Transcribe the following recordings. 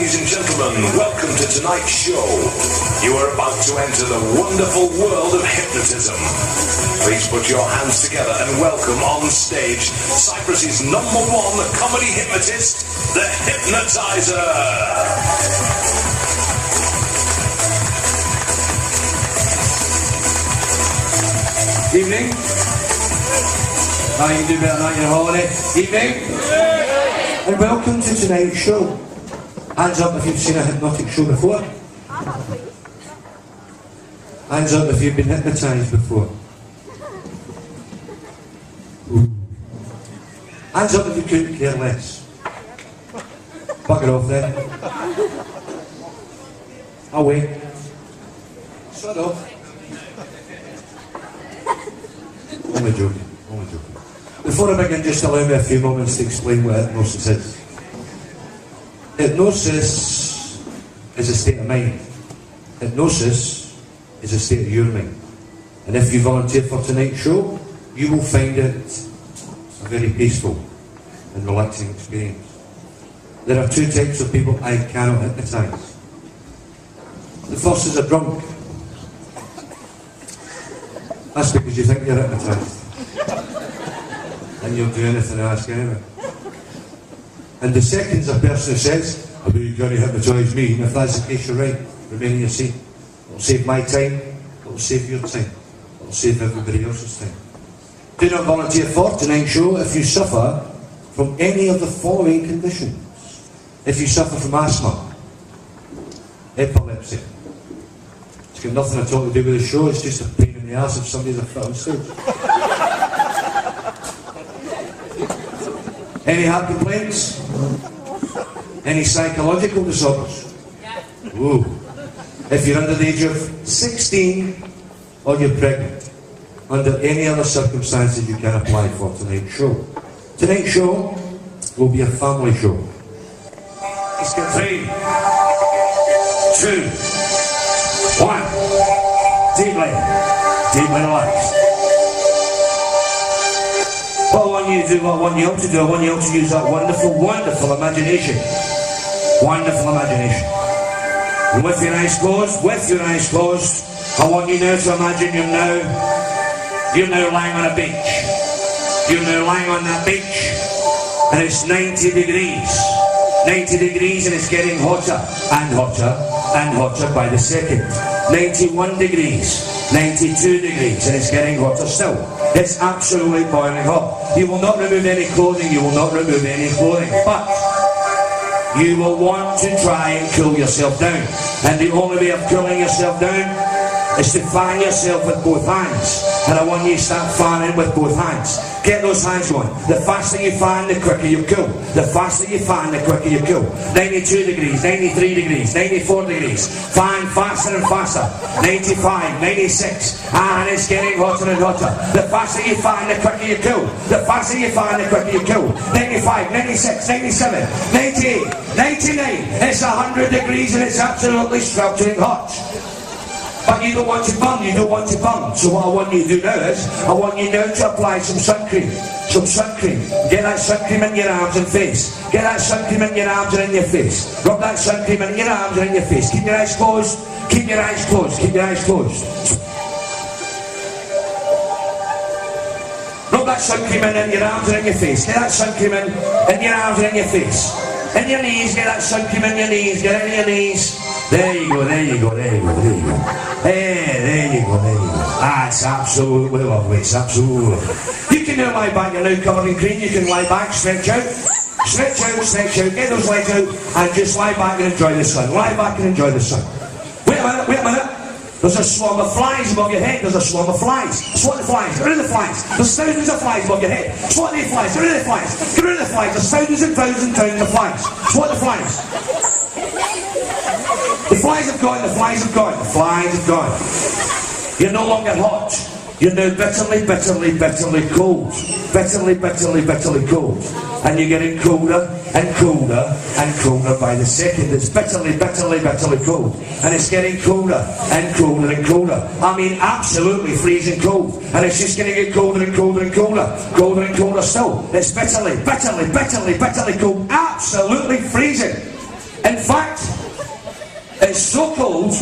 Ladies and gentlemen, welcome to tonight's show. You are about to enter the wonderful world of hypnotism. Please put your hands together and welcome on stage Cyprus's #1 comedy hypnotist, the Hypnotizer. Evening. Now you can do better than that, your holiday. Evening. And welcome to tonight's show. Hands up if you've seen a hypnotic show before. Hands up if you've been hypnotised before. Ooh. Hands up if you couldn't care less. Bugger off then. I'll wait. Shut up. Only joking. Before I begin, just allow me a few moments to explain what hypnosis is. Hypnosis is a state of mind. Hypnosis is a state of your mind. And if you volunteer for tonight's show, you will find it a very peaceful and relaxing experience. There are two types of people I cannot hypnotise. The first is a drunk. That's because you think you're hypnotised. And you'll do anything I ask anyway. And the second is a person who says, "I bet you can't hypnotise me." And if that's the case, you're right. Remain in your seat. It'll save my time. It'll save your time. It'll save everybody else's time. Do not volunteer for tonight's show if you suffer from any of the following conditions. If you suffer from asthma, epilepsy. It's got nothing at all to do with the show. It's just a pain in the arse if somebody's a fit on stage. Any heart complaints? Any psychological disorders? Ooh. If you're under the age of 16 or you're pregnant, under any other circumstances you can apply for tonight's show. Tonight's show will be a family show. Let's get 3, 2, 1. Deeply relaxed. What I want you to do, what I want you all to do, I want you all to use that wonderful imagination. Wonderful imagination. And with your eyes closed, I want you now to imagine you're now lying on a beach. You're now lying on that beach, and it's 90 degrees. 90 degrees, and it's getting hotter and hotter and hotter by the second. 91 degrees, 92 degrees, and it's getting hotter still. It's absolutely boiling hot. You will not remove any clothing, but you will want to try and cool yourself down. And the only way of cooling yourself down is to fan yourself with both hands. And I want you to start fanning with both hands. Get those hands going. The faster you fan, the quicker you cool. The faster you fan, the quicker you cool. 92 degrees, 93 degrees, 94 degrees. Fan faster and faster. 95, 96. And it's getting hotter and hotter. The faster you fan, the quicker you cool. The faster you fan, the quicker you cool. 95, 96, 97, 98, 99. It's 100 degrees and it's absolutely sweltering hot. But you don't want to burn, So what I want you to do now is, I want you now to apply some sun cream. Get that sun cream in your arms and face. Get that sun cream in your arms and in your face. Rub that sun cream in your arms and in your face. Keep your eyes closed. Keep your eyes closed. Rub that sun cream in your arms and in your face. Get that sun cream in your arms and in your face. In your knees, get that sun cream in your knees. Get it in your knees. There you go. Hey, there you go. That's absolutely lovely. It's absolutely lovely. You can now lie back. You're now covered in cream. You can lie back, stretch out. Get those legs out and just lie back and enjoy the sun. Wait a minute. There's a swarm of flies above your head. Swat the flies. Get rid of the flies. There's thousands of flies above your head. Swat the flies. Get rid of the flies. There's thousands and thousands of flies. Swat the flies. The flies have gone. You're no longer hot. You're now bitterly cold. Bitterly cold. And you're getting colder and colder by the second. It's bitterly cold. And it's getting colder and colder. I mean, absolutely freezing cold. And it's just going to get colder and colder still. It's bitterly cold. Absolutely freezing. In fact, it's so cold,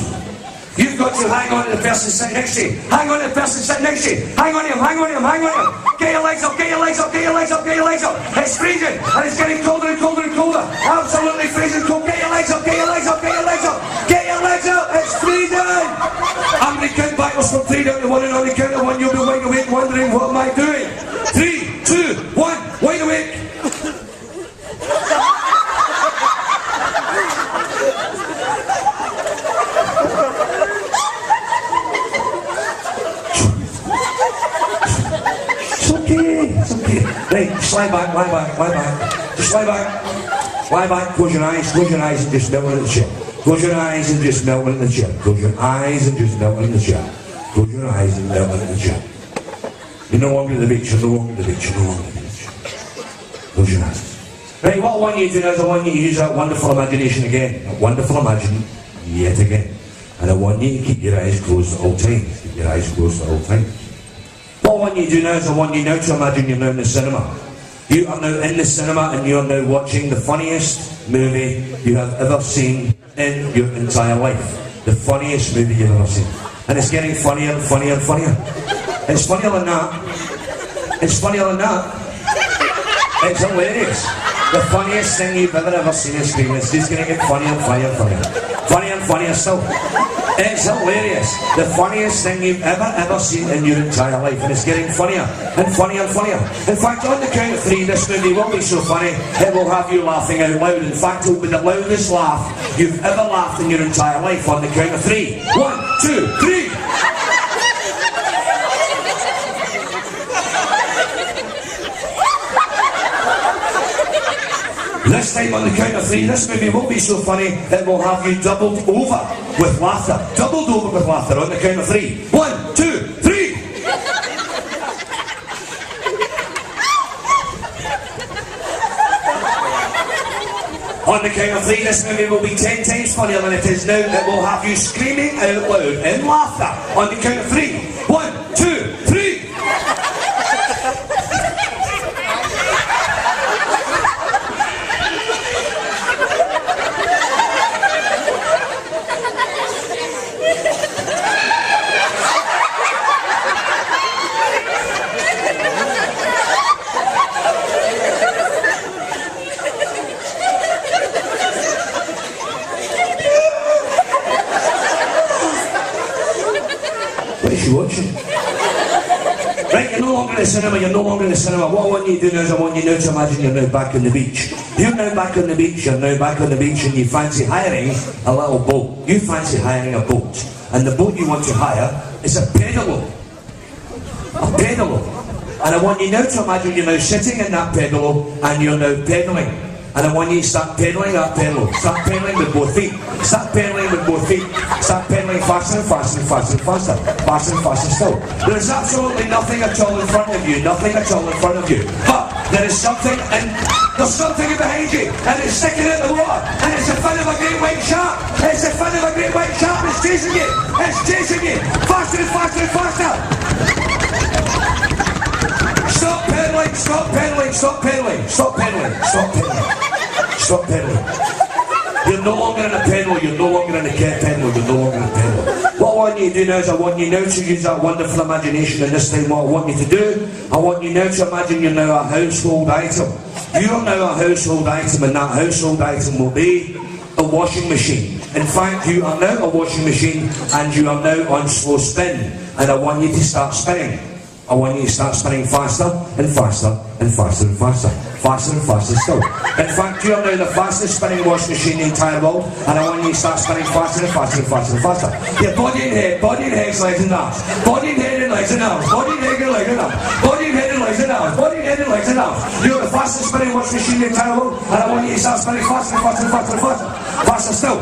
you've got to hang on to the person sitting next to you. Hang on to the person sitting next to you. Hang on to him, hang on to him, hang on to him. Get your legs up, get your legs up, get your legs up, get your legs up. It's freezing, and it's getting colder and colder and colder. Absolutely freezing cold. Get your legs up, get your legs up, get your legs up. Get your legs up, it's freezing. I'm going to count backwards from 3 down to 1, and on the count of 1 you'll be wide awake wondering what am I doing. 3, 2, 1, wide awake. It's okay. Right, slide back, lie back, lie back. Just lie back. Lie back, close your eyes and just melt into the chair. Close your eyes and just melt into the chair. Close your eyes and just melt into the chair. Close your eyes and melt into the chair. You're no longer at the beach, you're no longer at the beach, you're no longer at the beach. Close your eyes. Right, what I want you to do now is I want you to use that wonderful imagination again. That wonderful imagination yet again. And I want you to keep your eyes closed at all times. Keep your eyes closed at all times. What I want you to do now is I want you now to imagine you're now in the cinema. You are now in the cinema and you are now watching the funniest movie you have ever seen in your entire life. The funniest movie you've ever seen. And it's getting funnier and funnier and funnier. It's funnier than that. It's funnier than that. It's hilarious. The funniest thing you've ever seen on screen. It's just going to get funnier and funnier and funnier. Funnier and funnier still. It's hilarious. The funniest thing you've ever seen in your entire life. And it's getting funnier and funnier and funnier. In fact, on the count of 3, this movie will be so funny, it will have you laughing out loud. In fact, it will be the loudest laugh you've ever laughed in your entire life. On the count of 3. 1, 2, 3. This time on the count of 3, this movie will be so funny, it will have you doubled over with laughter. Doubled over with laughter on the count of 3. 1, 2, 3! On the count of 3, this movie will be 10 times funnier than it is now. It will have you screaming out loud in laughter. On the count of 3. 1, 2, 3! What is she watching? Right, you're no longer in the cinema, you're no longer in the cinema. What I want you to do now is I want you now to imagine you're now back on the beach. You're now back on the beach, you're now back on the beach and you fancy hiring a little boat. You fancy hiring a boat. And the boat you want to hire is a pedalo. A pedalo. And I want you now to imagine you're now sitting in that pedalo and you're now pedaling. And I want you to start pedaling that pedal. Start pedaling with both feet. Start pedaling with both feet. Start pedaling faster and faster and faster and faster. Faster and faster still. There is absolutely nothing at all in front of you. Nothing at all in front of you. But there is something, and there's something behind you. And it's sticking out the water. And it's the fin of a great white shark. It's the fin of a great white shark. It's chasing you. It's chasing you. Faster and faster and faster. Stop pedaling. Stop pedaling. Stop pedaling. Stop pedaling. Stop pedaling. Stop pedaling. You're no longer in a pedal, you're no longer in a pedal, you're no longer in a pedal. What I want you to do now is I want you now to use that wonderful imagination, and this time what I want you to do, I want you now to imagine you're now a household item. You are now a household item, and that household item will be a washing machine. In fact, you are now a washing machine, and you are now on slow spin, and I want you to start spinning. I want you to start spinning faster and faster and faster and faster. Faster and faster still. In fact, you are now the fastest spinning washing machine in the entire world, and I want you to start spinning faster and faster and faster and faster. Your body and head, legs and arms. Body and head and legs and arms. Body and head and legs and arms. Body and head and legs and arms. Body and head and legs and arms. You're the fastest spinning washing machine in the entire world, and I want you to start spinning faster and faster and faster and faster. Faster still.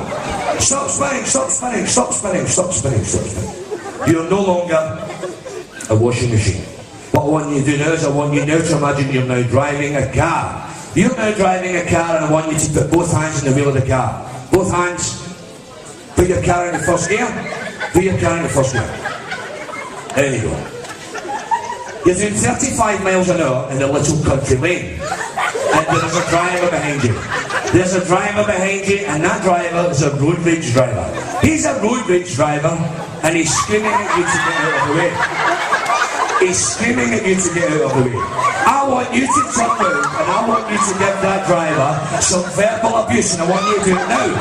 Stop spinning, stop spinning, stop spinning, stop spinning, stop spinning. You're no longer a washing machine. What I want you to do now is I want you now to imagine you're now driving a car. You're now driving a car, and I want you to put both hands in the wheel of the car. Both hands. Put your car in the first gear. Put your car in the first gear. There you go. You're doing 35 miles an hour in a little country lane. And there's a driver behind you. There's a driver behind you, and that driver is a road rage driver. He's a road rage driver, and he's screaming at you to get out of the way. He's screaming at you to get out of the way. I want you to turn around, and I want you to give that driver some verbal abuse, and I want you to do it now.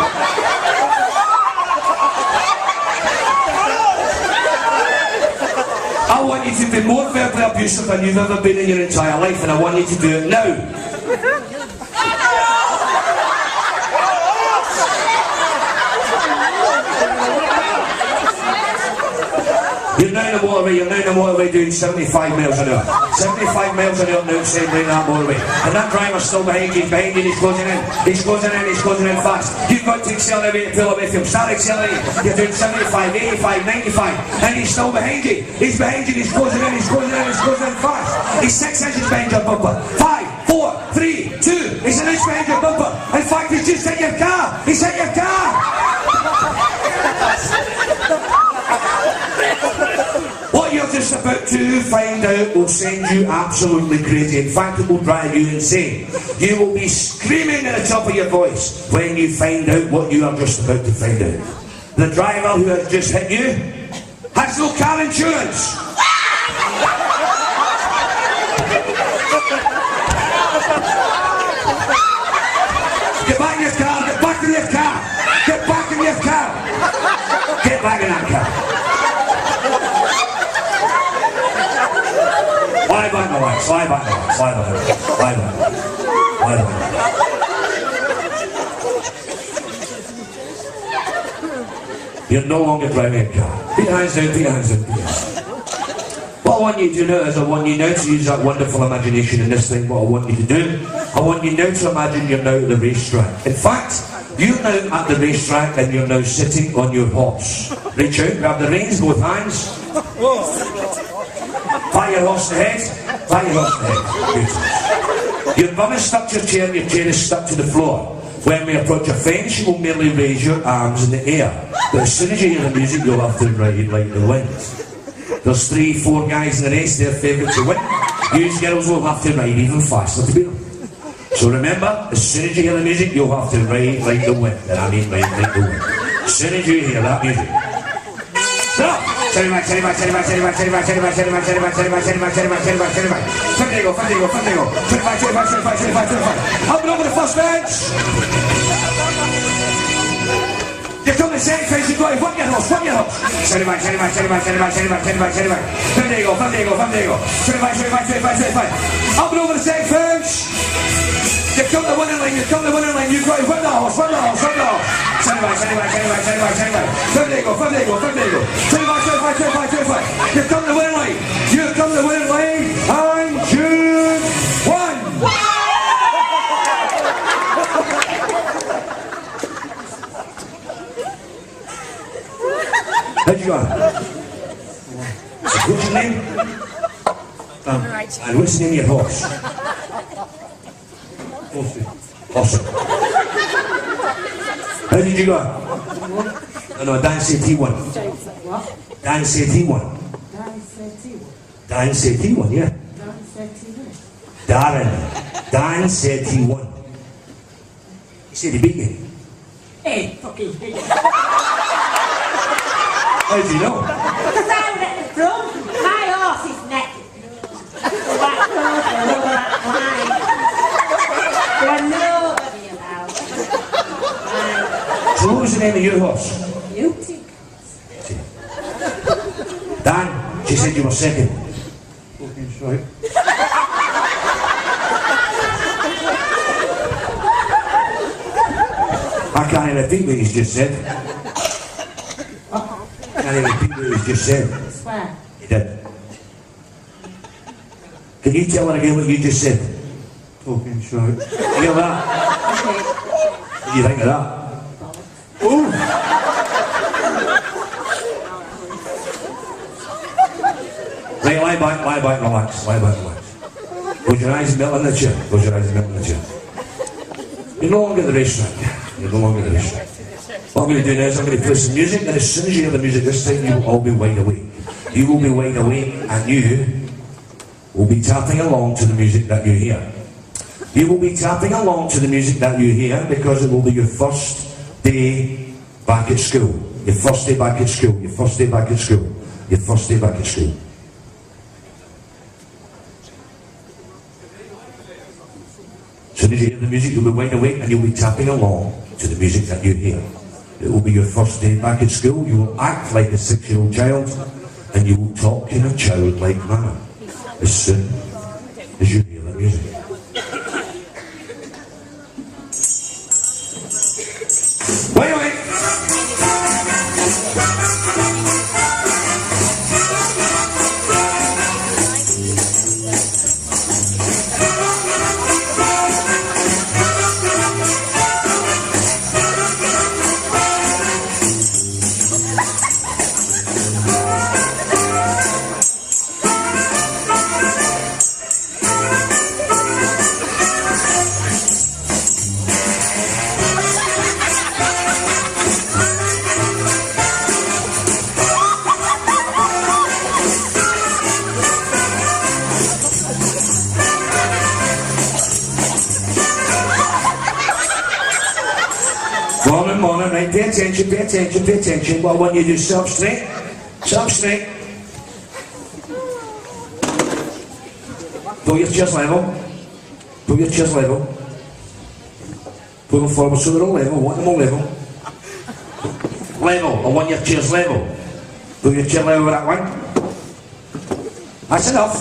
I want you to be more verbally abusive than you've ever been in your entire life, and I want you to do it now. You're now in the motorway doing 75 miles an hour. 75 miles an hour now, saying down that motorway. And that driver's still behind you, he's closing in. He's closing in fast. You've got to accelerate to pull away from him. Start accelerating. You're doing 75, 85, 95, and he's still behind you. He's behind you, he's closing in fast. He's 6 inches behind your bumper. 5, 4, 3, 2, he's an inch behind your bumper. In fact, he's just hit your car. He's hit your car. What you're just about to find out will send you absolutely crazy. In fact, it will drive you insane. You will be screaming at the top of your voice when you find out what you are just about to find out. The driver who has just hit you has no car insurance. Get back in your car, get back in your car, get back in your car, get back in that car. Lie back my legs, lie back. You're no longer driving a car. Put your hands down. What I want you to do now is I want you now to use that wonderful imagination in this thing. What I want you to do, I want you now to imagine you're now at the racetrack. In fact, you're now at the racetrack and you're now sitting on your horse. Reach out, grab the reins, both hands. Pat your horse in the head. Beautiful. Your bum is stuck to your chair and your chair is stuck to the floor. When we approach a fence, you will merely raise your arms in the air. But as soon as you hear the music, you'll have to ride like the wind. There's 3, 4 guys in the race, they're favourite to win. You girls will have to ride even faster to beat them. So remember, as soon as you hear the music, you'll have to ride like the wind. And I mean ride like the wind. As soon as you hear that music. Stop! Turn back. There you go. Turn back. Up and over the first bench. You come to the second phase, you got to work your horse. Turn back. There you go. Turn back. Up and over the second phase. You come to the winning line, you've got to win the horse. Turn back. There you go. Turn back. You come to the winning line. And June 1. How'd you go? What's your name? And what's the name of your horse? Awesome. How did you go? No, Dan said T1. Dan said T1, yeah. Dan said T1. He said he beat you. Hey, fucking beat you. How did you know? Because I was at the front. My horse is naked. That close and all that line. There are nobody about. So what was the name of your horse? Beauty. Dan, she said you were second. Fucking shite. I can't repeat what he's just said. Can't repeat what he's just said. Swear. He did. Can you tell her again what you just said? Talking shite. You hear that? Okay. What do you think of that? Ooh! Right, lie back, relax. Close your eyes and melt in the chair. You're no longer at the racetrack. What I'm going to do now is I'm going to play some music, and as soon as you hear the music this time, you will all be wide awake. You will be wide awake, and you will be tapping along to the music that you hear. You will be tapping along to the music that you hear because it will be your first day back at school. Your first day back at school. Your first day back at school. Your first day back at school. As soon as you hear the music, you'll be wide awake and you'll be tapping along to the music that you hear. It will be your first day back at school. You will act like a 6-year-old child and you will talk in a childlike manner as soon as you hear the music. Wait a minute. Morning, right, pay attention, pay attention, pay attention. What I want you to do, sit up straight, pull your chest level, pull your chest level, pull them forward so they're all level, I want them all level, I want your chest level, pull your chest level that way, that's enough.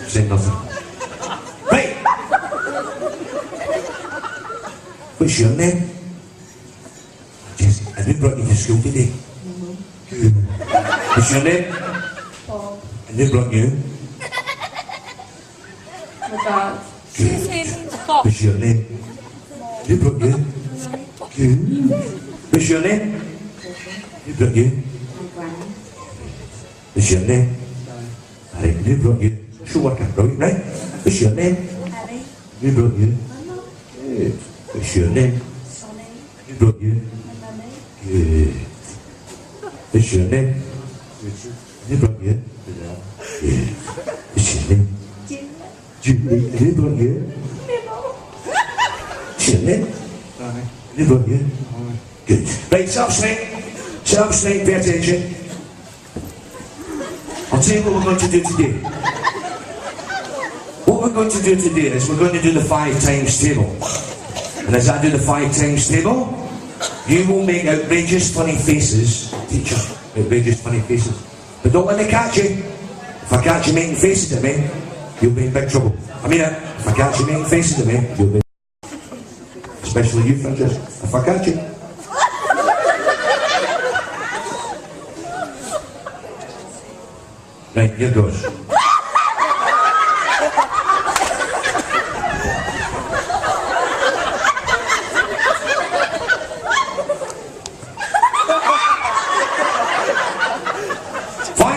Say nothing. What's your name? Jesse. Have you brought you to school today? Good. What's your name? Paul. And they brought you? My dad. Good. What's your name? They brought you? Good. What's your name? They brought you? My granny. What's your name? Alright, they brought you? Show what I brought you, right? What's your name? Ellie. They brought you? Good. What's your name? Sonny. Who brought you? My mummy. Good. What's your name? Who brought you? Good. What's your name? Julie. Who brought you? What's your name? Who brought you? Good. Right, sit up straight, pay attention. I'll tell you what we're going to do today. What we're going to do today is we're going to do the 5 times table. And as I do the 5 times table, you will make outrageous funny faces. Teacher, outrageous funny faces. But don't let me catch you. If I catch you making faces at me, you'll be in big trouble. I mean it. If I catch you making faces at me, you'll be... Especially you, Francesca. If I catch you. Right, here goes.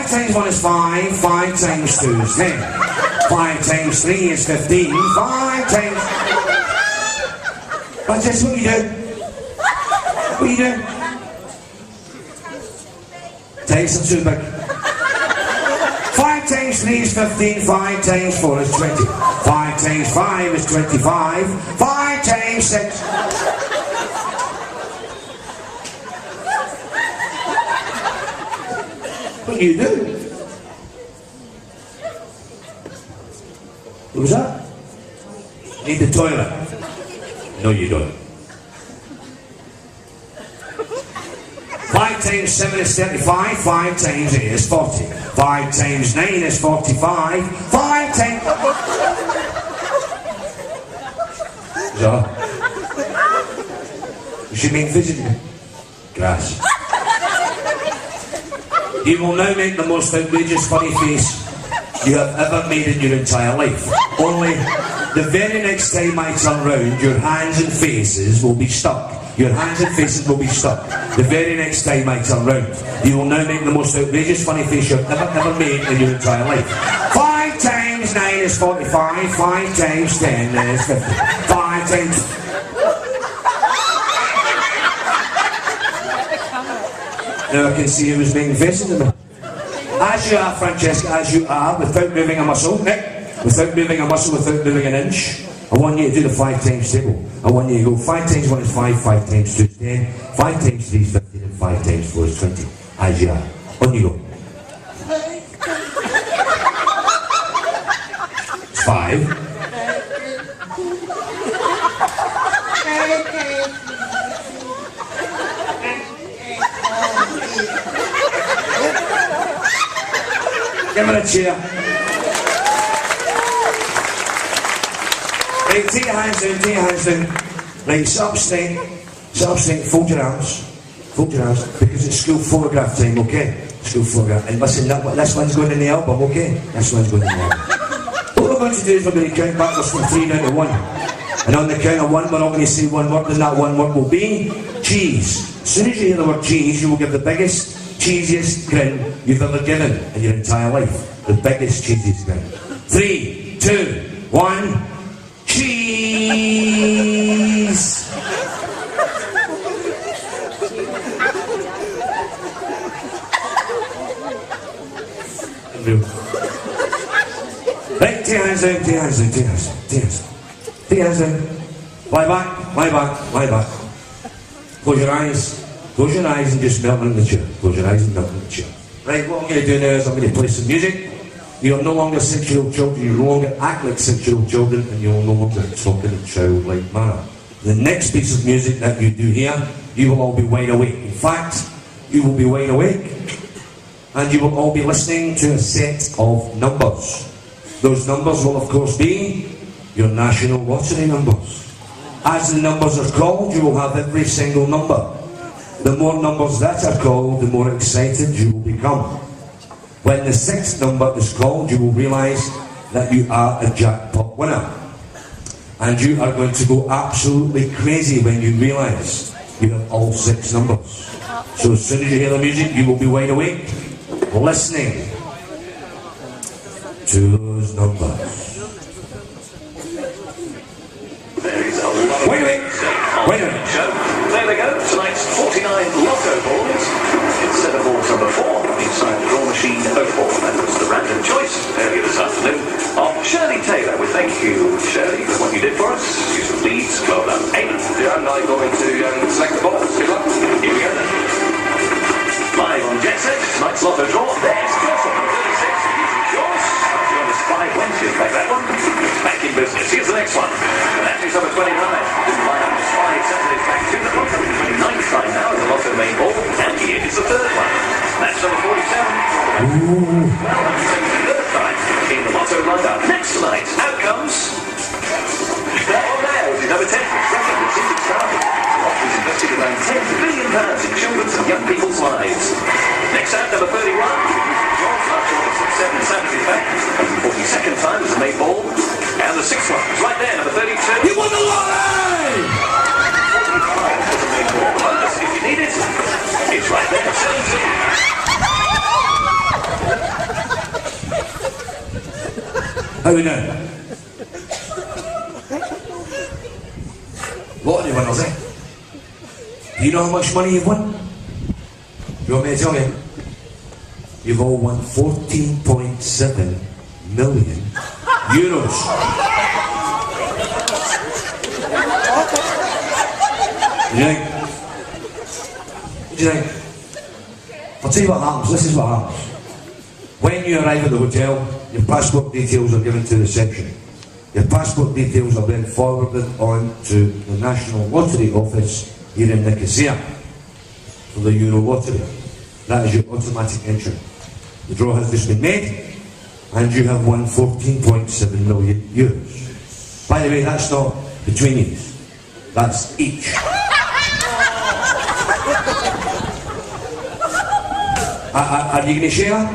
Times 1 is 5, 5 times 2 is 10, 5 times 3 is 15, 5 times... What's this? What are you doing? What are you doing? Takes them too big. 5 times 3 is 15, 5 times 4 is 20, 5 times 5 is 25, 5 times 6... What do you do? What was that? Need the toilet? No, you don't. 5 times 7 is 35, 5 times 8 is 40, 5 times 9 is 45, 5 times... So? You should make physically. Grass. You will now make the most outrageous funny face you have ever made in your entire life. Only the very next time I turn round, your hands and faces will be stuck. Your hands and faces will be stuck. The very next time I turn round, you will now make the most outrageous funny face you have ever made in your entire life. 5 times 9 is 45, 5 times 10 is 50, 5 times... Now I can see who was making faces at me. As you are, Francesca, as you are, without moving a muscle, Nick, without moving a muscle, without moving an inch, I want you to do the 5 times table. I want you to go 5 times 1 is 5, 5 times 2 is 10, 5 times 3 is 15, and 5 times 4 is 20. As you are. On you go. It's 5. Give it a cheer. Right, take your hands down, take your hands down. Right, sit up straight, fold your arms, because it's school photograph time, okay? School photograph. And listen, this one's going in the album, okay? This one's going in the album. What we're going to do is we're going to count backwards from 3 down to 1. And on the count of 1, we're all going to say one word, and that one word will be cheese. As soon as you hear the word cheese, you will give the biggest, cheesiest grin you've ever given in your entire life. The biggest, cheesiest grin. 3, 2, 1, cheese! Right, take your hands down, take your hands down, take your hands down, take your hands down. Take your hands down. Lie back, lie back, lie back. Close your eyes and just melt into the chair. Close your eyes and melt into the chair. Right, what I'm going to do now is I'm going to play some music. You're no longer 6-year-old children, you no longer act like 6-year-old children, and you'll no longer talk in a childlike manner. The next piece of music that you do here, you will all be wide awake. In fact, you will be wide awake, and you will all be listening to a set of numbers. Those numbers will of course be your national lottery numbers. As the numbers are called, you will have every single number. The more numbers that are called, the more excited you will become. When the 6th number is called, you will realise that you are a jackpot winner. And you are going to go absolutely crazy when you realise you have all 6 numbers. So as soon as you hear the music, you will be wide awake, listening to those numbers. Wait a minute. There they go. Tonight's 49 lotto balls. Instead of balls number 4, inside the draw machine 04. That was the random choice earlier this afternoon of Shirley Taylor. We thank you, Shirley, for what you did for us. You some leads. Well done. Aidan. Yeah, I'm now going to select the balls. Good luck. Here we go then. Live on Jet Set. Tonight's lotto draw. There's first one. 36. Yours. 5 Wednesday. Back that one. Back in business. Here's the next one. And that is number 29. Line up 5 Saturdays back to the clock. 29th time now as the lotto main ball. And here is the 3rd one. That's number 47. Well, that's the 3rd time in the lotto lineup. Next tonight, out comes that one there, which is number 10. Second, the Secret Starting. The lottery's invested around £10 billion in children's and young people's lives. Next out, number 31. George after 7 Saturdays back. 42nd time as the main ball. And the 6th one is right there, number 32. You won the lottery! 45 was the main ball. But if you need it, it's right there, 17. How we doing? Lottery winners, eh? Do you know how much money you've won? You want me to tell you? You've all won 14.7 million euros. What do you think? What do you think? I'll tell you what happens. This is what happens. When you arrive at the hotel, your passport details are given to reception. Your passport details are then forwarded on to the National Lottery Office here in Nicosia for the Euro Lottery. That is your automatic entry. The draw has just been made, and you have won 14.7 million euros. By the way, that's not between you. That's each. Are you going to share?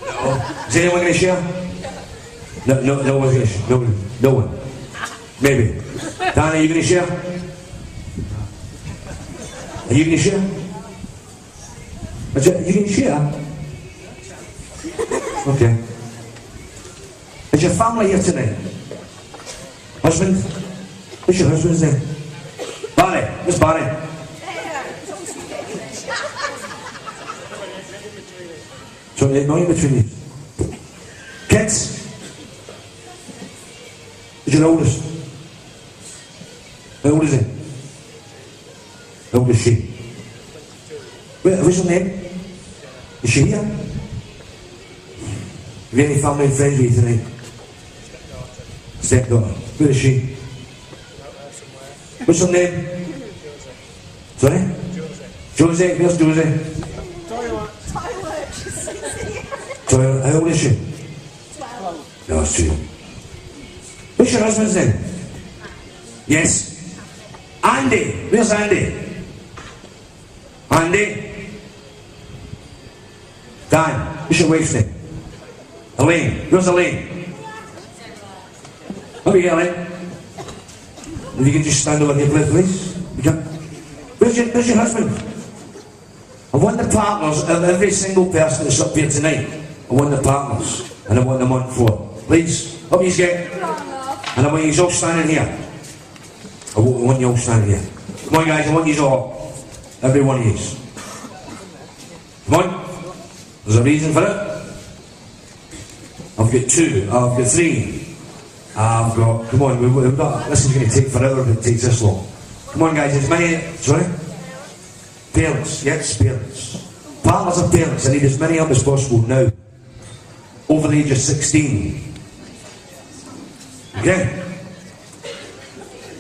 No. Is anyone going to share? No one's going to share. No one. Maybe. Dan, are you going to share? Are you going to share? Are you going to share? Okay. Is your family here tonight? Husband? What's your husband's name? Barry. What's Barry? So 29 between you. Kids? Who's your oldest? How old is he? How old is she? Wait, what's her name? Is she here? Have you any family and friends with you tonight? Stepdaughter. Where is she? What's her name? Sorry? Josie. Where's Josie? Toilet. How old is she? 12. No, it's 2. What's your husband's name? Yes. Andy. Where's Andy? Andy? Dan. What's your wife's name? Elaine. Where's Elaine? Over here, Elaine. If you can just stand over here, please. You can. Where's your husband? I want the partners of every single person that's up here tonight. I want the partners. And I want them on floor. Please. Up you get. And I want you all standing here. I want you all standing here. Come on, guys. I want you all. Every one of you. Come on. There's a reason for it. I've got 2. I've got 3. I've got... Come on. We've got... This is going to take forever if it takes this long. Come on, guys. As many... Sorry? Parents. Yes, parents. Partners of parents. I need as many of them as possible now. Over the age of 16. Okay?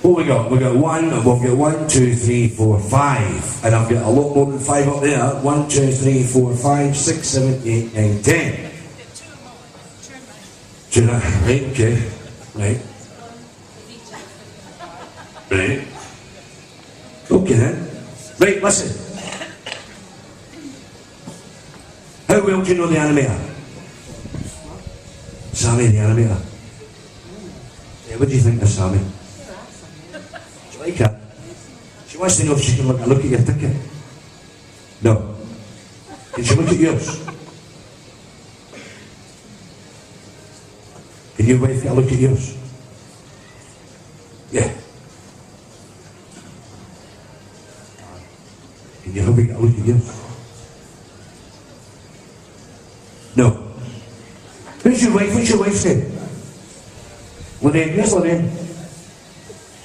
What we got? We got 1, we've got 1, 2, 3, 4, 5. And I've got a lot more than 5 up there. 1, 2, 3, 4, 5, 6, 7, 8, 9, 10. Right, okay. Right. Right. Okay then. Right, listen. How well do you know the animator? Sammy, the animator. Yeah, what do you think of Sammy? Do you like her? She wants to know if she can look at your ticket. No. Can she look at yours? Can your wife get a look at yours? Yeah. Can your hubby get a look at yours? No. Who's your wife? What's your wife's name? Lorraine. Where's Lorraine?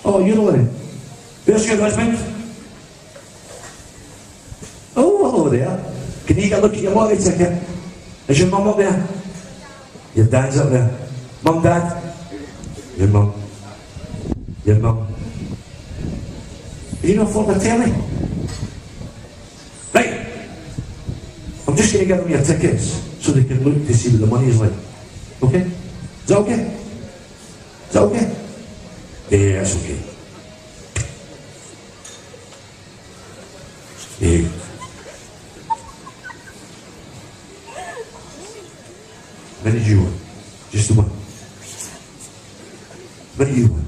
Oh, you're Lorraine. Where's your husband? Oh, hello there. Can you get a look at your lottery ticket? Is your mum up there? Your dad's up there. Mum, Dad? Your mum. Your mum. Do you not afford the telly? Right. I'm just going to give them your tickets so they can look to see what the money is like. Okay? Is that okay? Is that okay? Yeah, that's okay. Yeah. When did you want? Just the one. What do you want?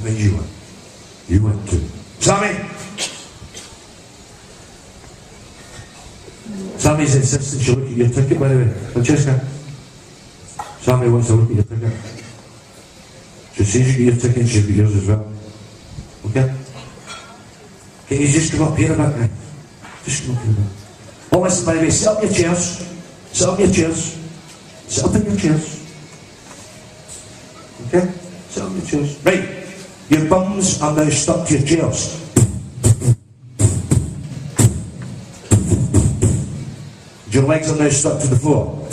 What do you want? You want 2. Sammy! Sammy's insisting she'll look at your ticket, by the way. Francesca? Sammy wants to look at your ticket. She says you get your ticket and she'll get yours as well. Okay? Can you just come up here a bit, right? Just come up here a bit. Oh, listen, by the way, sit up your chairs. Sit up your chairs. Sit up in your chairs. Okay? Sit up in your chairs. Right. Your bums are now stuck to your chairs. Your legs are now stuck to the floor.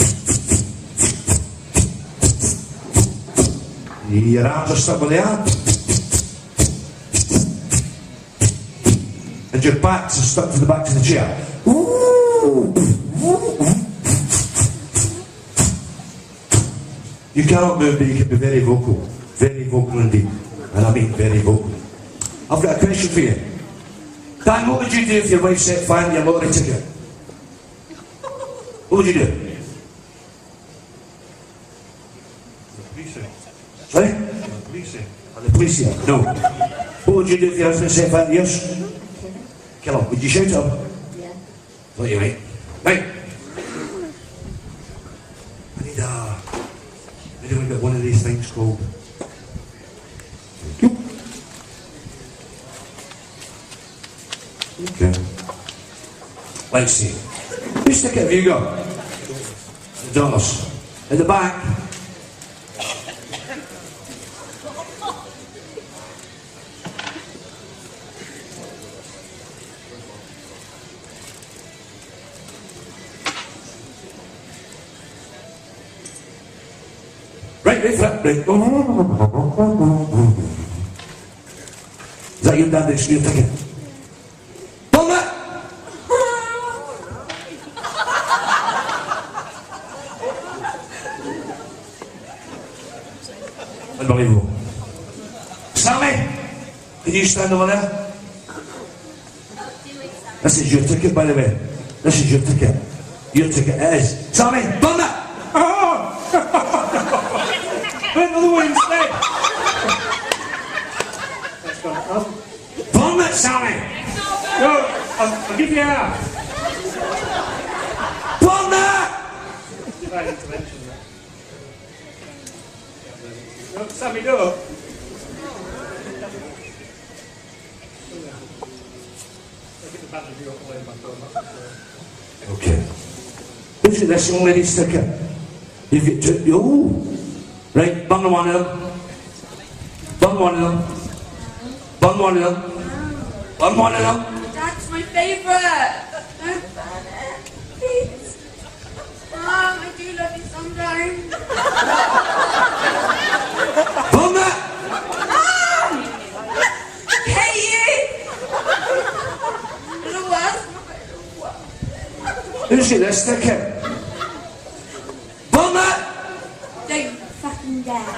Your arms are stuck where they are. And your backs are stuck to the back of the chair. You cannot move, but you can be very vocal. Very vocal indeed. And I mean very vocal. I've got a question for you. Dan, what would you do if your wife set fire to your lottery ticket? What would you do? Sorry? The police here? No. What would you do if your husband set fire to yours? Kill him. Would you shoot him? Yeah. What you mean? Right. I need to get one of these things called... Okay. Let's see. Which ticket have you got? Dollars. At the back. Right, right. Is that your dad next to your ticket? Bomber! Unbelievable. Sammy, can you stand over there? This is your ticket, by the way. This is your ticket. Your ticket it is. Sammy, Bomber! Oh! Another one instead. Bomb it, Sammy! No, I'll give you half. Bomb that! Divine intervention. No, Sammy, no. I'll get the battery you up away back on. Okay. Look at this young lady's ticket. You get to. Oh! Right, bung one of them. Bung one of them. Bung one of them. Bung one of them. That's my favourite. Don't ban it, please. Mom, I do love you sometimes. Bung that! Mom! I hate you. You're the worst. Who's got this ticket? Bung that! Don't fucking dare.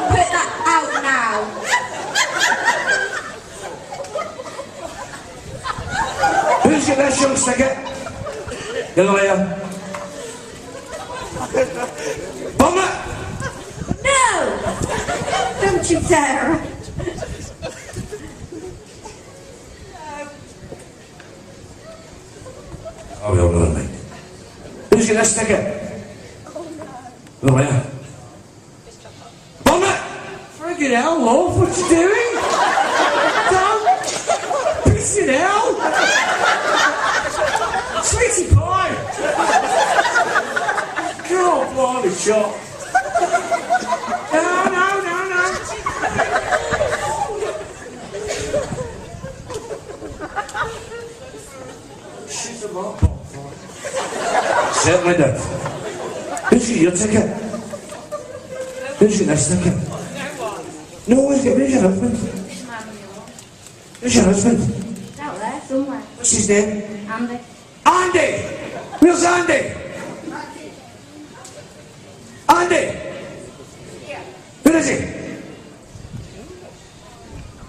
Put that out now. Who's got this young's ticket? Get away here. Bung that! No! Don't you dare. Oh, we'll know mate. Who's got this ticket? Get away here. Bung it! Friggin' hell, love, what you doing? Don't! Piss it hell! Sweetie pie! God, blimey, shot! No. She's a mark. Certainly did. Who's got your ticket? Who's got this ticket? No, who's your husband? Who's your husband? Out there, somewhere. What's his name? Andy. Andy! Where's Andy? Andy! Where is he?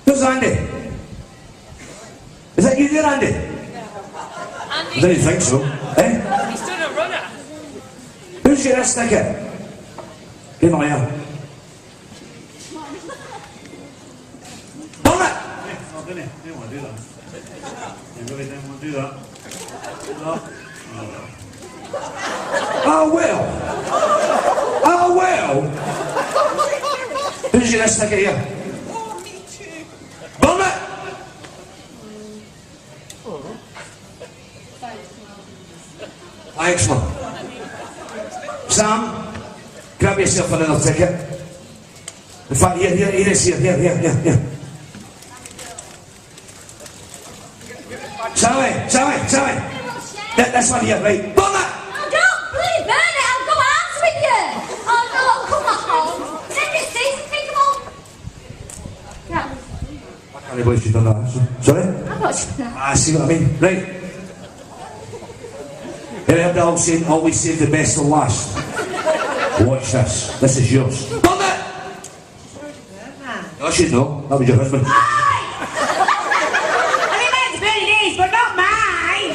Where's Andy? Is that you there, Andy? I didn't think so. Eh? He's still a runner. Who's got this ticket? Get on here. Bomb it! Oh, didn't he? Didn't want to do that. You really didn't want to do that. No. Oh well. Who's got this ticket here? Oh, me too. Bomb it! Thanks, man. Sam, grab yourself another ticket. In fact, here it is, here. Sammy. This one here, right. Bomb it! Oh, don't please burn it. I'll go out with you. Oh, no, come on. Take it, Stacey. Take them all. Yeah. I can't believe she's done that. Sorry? I thought she I see what I mean. Right. You heard the old saying, always save the best till last. Watch this. This is yours. Bomb it! I should know. That was your husband. I mean, that's very nice, but not mine.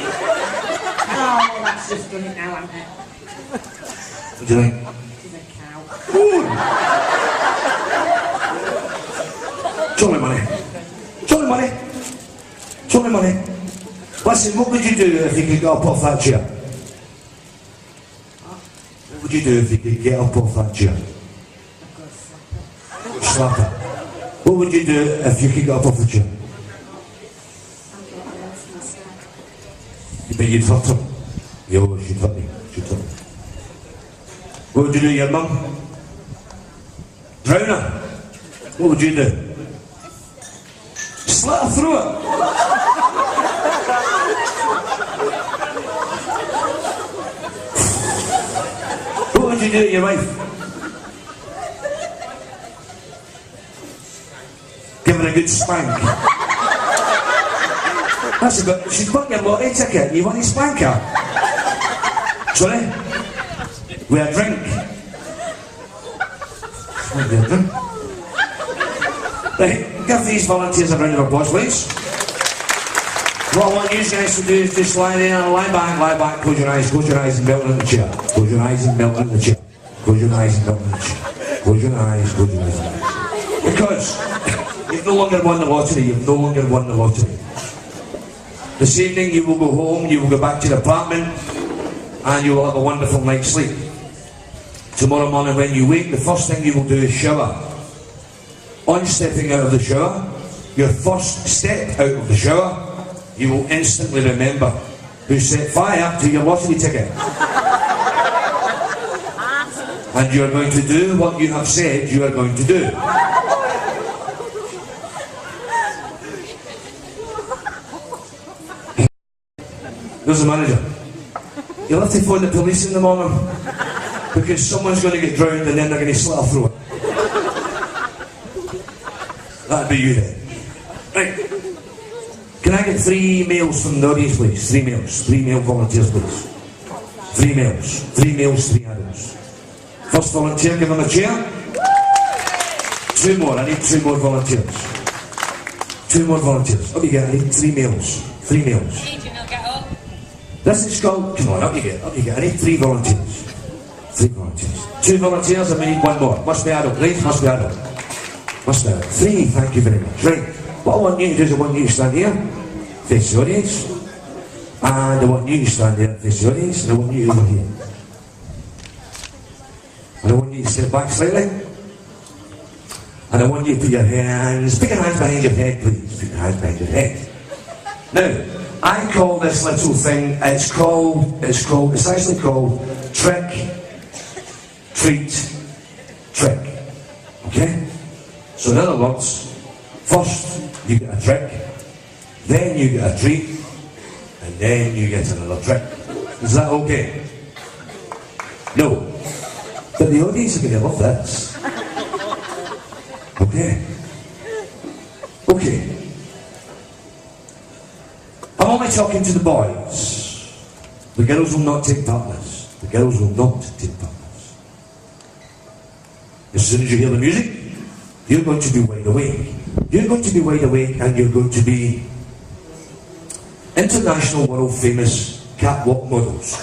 Oh, that's just done it now, hasn't it? What do you think? She's a cow. Show me money. Listen, what would you do if you could get up off that chair? What would you do if you could get up off that chair? Slap her. What would you do if you could get up off the chair? bet you'd hurt him. Yo, she'd hurt me. She'd hurt me. What would you do to your mum? Drown her? What would you do? Slit her throat? What would you do to your wife? Give her a good spank. That's a good. She's got your lottery ticket. You want to spank her? Sorry? With a drink. With a drink. Right, give these volunteers a round of applause, please. What I want you guys to do is just lie there and lie back, close your eyes and melt in the chair. Close your eyes and melt in the chair. Close your eyes and melt in the chair. Close your eyes. Because you've no longer won the lottery, This evening you will go home, you will go back to the apartment, and you will have a wonderful night's sleep. Tomorrow morning when you wake, the first thing you will do is shower. On stepping out of the shower, your first step out of the shower, you will instantly remember who set fire to your lottery ticket. And you are going to do what you have said you are going to do. There's the manager. You'll have to phone the police in the morning because someone's going to get drowned and then they're going to slit her throat. That'd be you then. Right. Can I get 3 males from the audience, please? 3 males. 3 male volunteers, please. 3 males. 3 males, 3 adults. First volunteer, give him a chair. 2 more. I need 2 more volunteers. 2 more volunteers. Up you get. I need 3 males. 3 males. This is called. Come on, up you get. I need 3 volunteers. 3 volunteers. 2 volunteers, and we need 1 more. Must be adult, please. Must be adult. 3, thank you very much. Right. What I want you to do is I want you to stand here, face the audience, and I want you to stand there, face the audience, and I want you over here. And I want you to step back slightly, and I want you to put your hands behind your head, please. Put your hands behind your head. Now, I call this little thing, it's actually called trick, treat, trick. Okay? So in other words, first you get a trick, then you get a treat, and then you get another trick. Is that okay? No. But the audience are going to love this. Okay? Okay. I'm only talking to the boys. The girls will not take part in this. The girls will not take part in this. As soon as you hear the music, you're going to be wide awake. You're going to be wide awake and you're going to be international world famous catwalk models.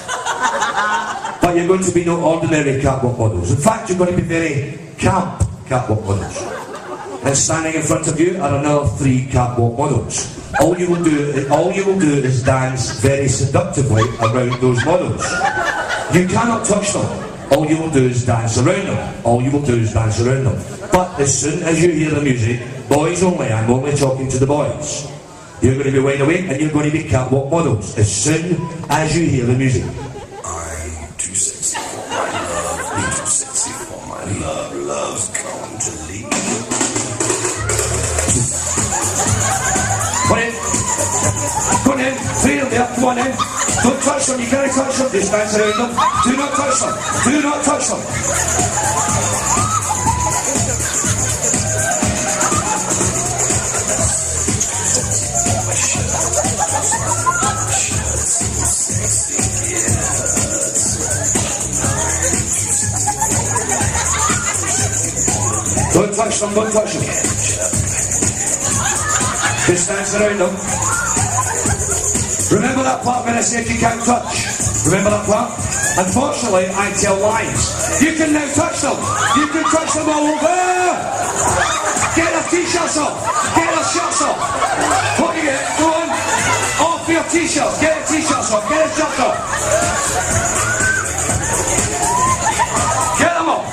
But you're going to be no ordinary catwalk models. In fact, you're going to be very camp catwalk models. And standing in front of you are another 3 catwalk models. All you will do is dance very seductively around those models. You cannot touch them. All you will do is dance around them. But as soon as you hear the music, boys only, I'm only talking to the boys. You're going to be wide awake and you're going to be catwalk models as soon as you hear the music. I'm too sexy for my love, you're too sexy for my love, love's come to leave. Go on in, 3 of them, come on in. Don't touch them, you can't touch them, just dance around them. Do not touch them, do not touch them. Don't touch them, don't touch them. Just dance around them. Remember that part when I said you can't touch? Remember that part? Unfortunately, I tell lies. You can now touch them. You can touch them all over. Get their t-shirts off. Get their shirts off. What do you get? Go on. Off your t-shirts. Get their t-shirts off. Get their shirts off. Get them off.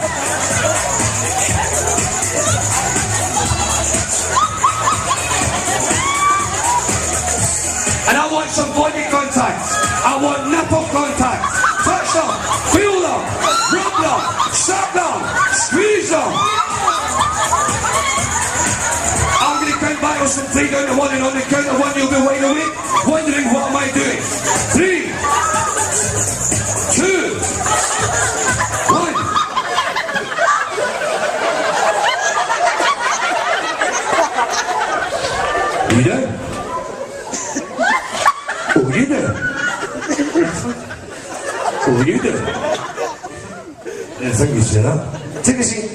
And I want some body contact. Drop down. Squeeze down. I'm going to count backwards from 3 down to 1, and on the count of 1 you'll be wide awake, wondering what am I doing. 3, 2, 1. What are you doing? What are you doing? What are you doing? I think you said that. Take a seat.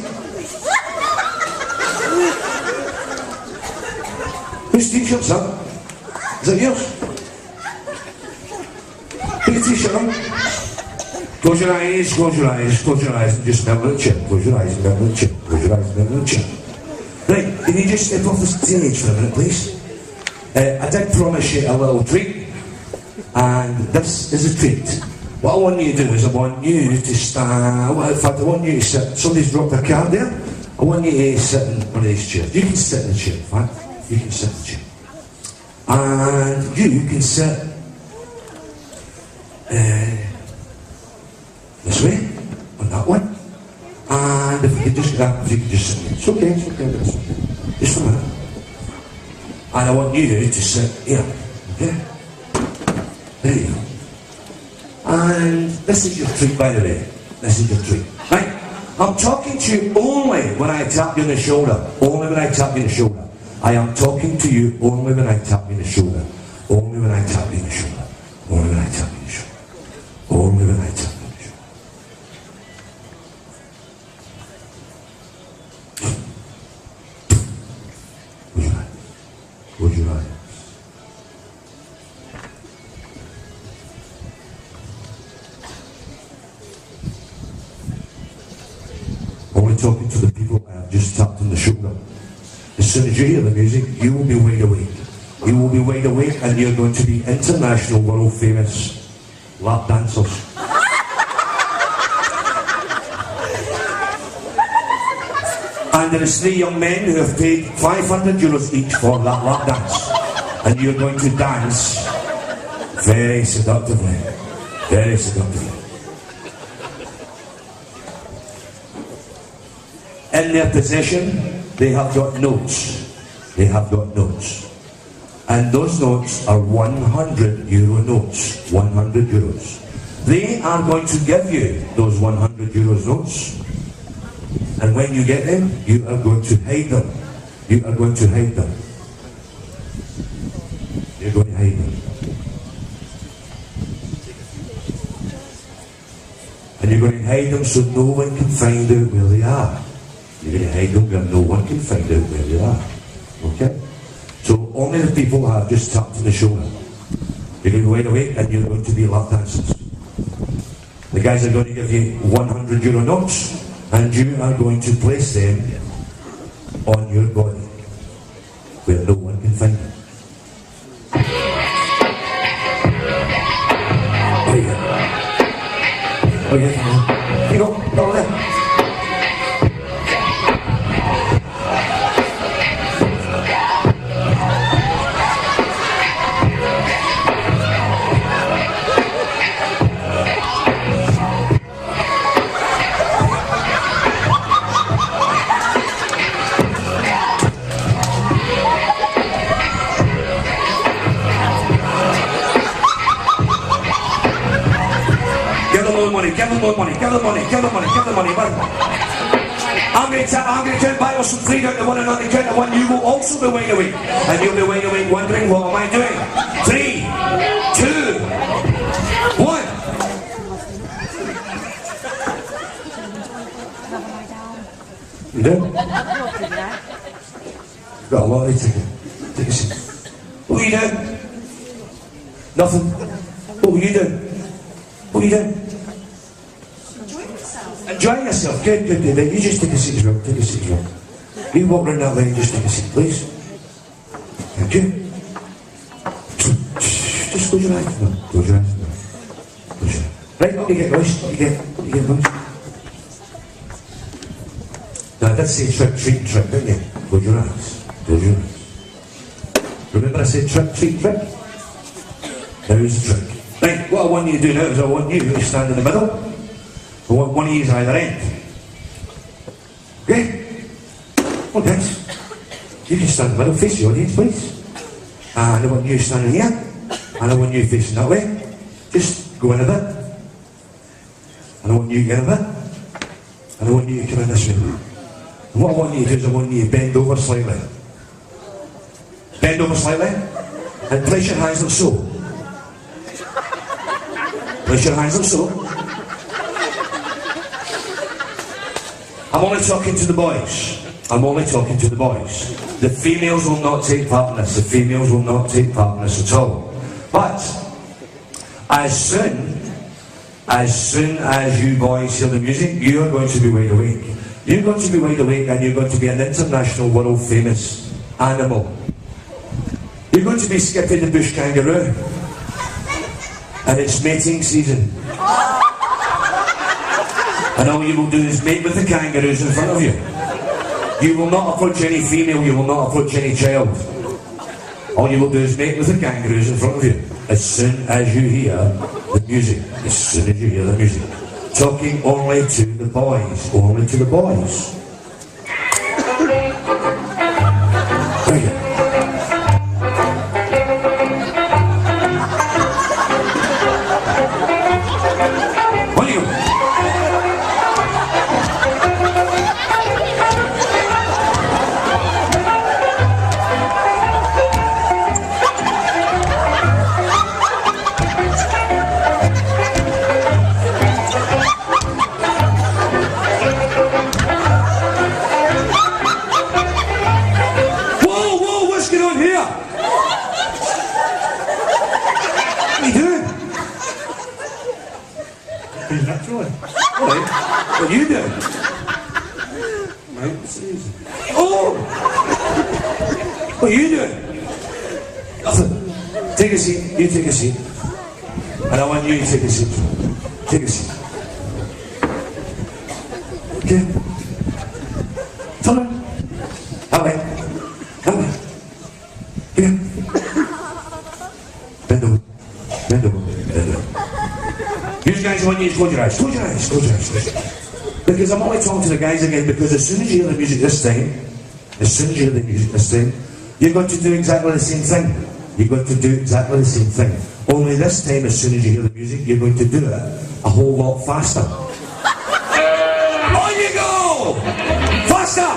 Whose t-shirt, son? Is that yours? Put your t-shirt on. Close your eyes, close your eyes, close your eyes, and just remember the chin. Close your eyes, remember the chin. Close your eyes, remember the chin. Right, can you just step off the stage for a minute, please? I did promise you a little treat, and this is a treat. What I want you to do is I want you to stand, well, in fact I want you to sit, somebody's dropped their card there, I want you to sit in one of these chairs. You can sit in the chair, in fact, you can sit in the chair. And you can sit this way, on that one, and if you could just grab, if you could just sit there. It's okay, it's okay, just for a minute. And I want you to sit here, okay? There you go. And this is your treat, by the way. This is your treat. Right? I'm talking to you only when I tap you on the shoulder. Only when I tap you on the shoulder. I am talking to you only when I tap you on the shoulder. Only when I tap you on the shoulder. Only when I tap you on the shoulder. Only when I tap you on the shoulder. Close your eyes. Close your eyes. Only talking to the people I have just tapped on the shoulder. As soon as you hear the music, you will be wide awake. You will be wide awake and you're going to be international world famous lap dancers. And there is 3 young men who have paid €500 each for that lap dance. And you're going to dance very seductively. Very seductively. In their possession, they have got notes. They have got notes. And those notes are €100 notes. €100. They are going to give you those €100 notes. And when you get them, you are going to hide them. You are going to hide them. You're going to hide them. And you're going to hide them so no one can find out where they are. You're going to hide them where no one can find out where they are. Okay? So only the people who have just tapped on the shoulder. You're going to wide awake and you're going to be lap dancers. The guys are going to give you €100 notes and you are going to place them on your body where no one can find them. Oh yeah. Oh yeah. You go, go there. Give them more money, give them money, give them money, give them money, give them money. I'm going to count backwards from 3 down to 1, and on the count of 1 you will also be wide awake. And you'll be wide awake wondering, what am I doing? 3, 2, 1. You do? You've got a lot of ticket. Take a seat. What are you doing? Nothing. What were you doing? What are you doing? Enjoy yourself. Good, good, good. You just take a seat as well. Take a seat as well. You walk around that way and just take a seat, please. Thank you. Just close your eyes. No, close your eyes. No. Close your eyes. Right, you get lost. You get lost. Now, I did say treat, didn't you? Close your eyes. Close your eyes. Remember I said treat. Now here's the trick. Right, what I want you to do now is I want you to stand in the middle. I want one of you either end. Okay? Oh, guys. You can stand in the middle, face the audience, please. And I want you standing here. And I want you facing that way. Just go in a bit. And I want you to get a bit. And I want you to come in this way. And what I want you to do is I want you to bend over slightly. Bend over slightly. And place your hands like so. Place your hands like so. I'm only talking to the boys. I'm only talking to the boys. The females will not take part in this. The females will not take part in this at all. But as soon as you boys hear the music, you are going to be wide awake. You're going to be wide awake and you're going to be an international world famous animal. You're going to be skipping the bush kangaroo. And it's mating season. And all you will do is mate with the kangaroos in front of you. You will not approach any female, you will not approach any child. All you will do is mate with the kangaroos in front of you. As soon as you hear the music. As soon as you hear the music. Talking only to the boys. Only to the boys. There you go. On you go. What are you doing? Mate, it's easy. Oh! What are you doing? Nothing. Take a seat. You take a seat. And I want you to take a seat. Take a seat. Okay? Come on. Come on. Come on. Here. Bend over. Bend over. Bend over. You guys, I want you to close your eyes. Close your eyes. Close your eyes. Close your eyes. Because I'm only talking to the guys again, because as soon as you hear the music this time, you're going to do exactly the same thing. You're going to do exactly the same thing. Only this time, as soon as you hear the music, you're going to do it a whole lot faster. On you go! Faster!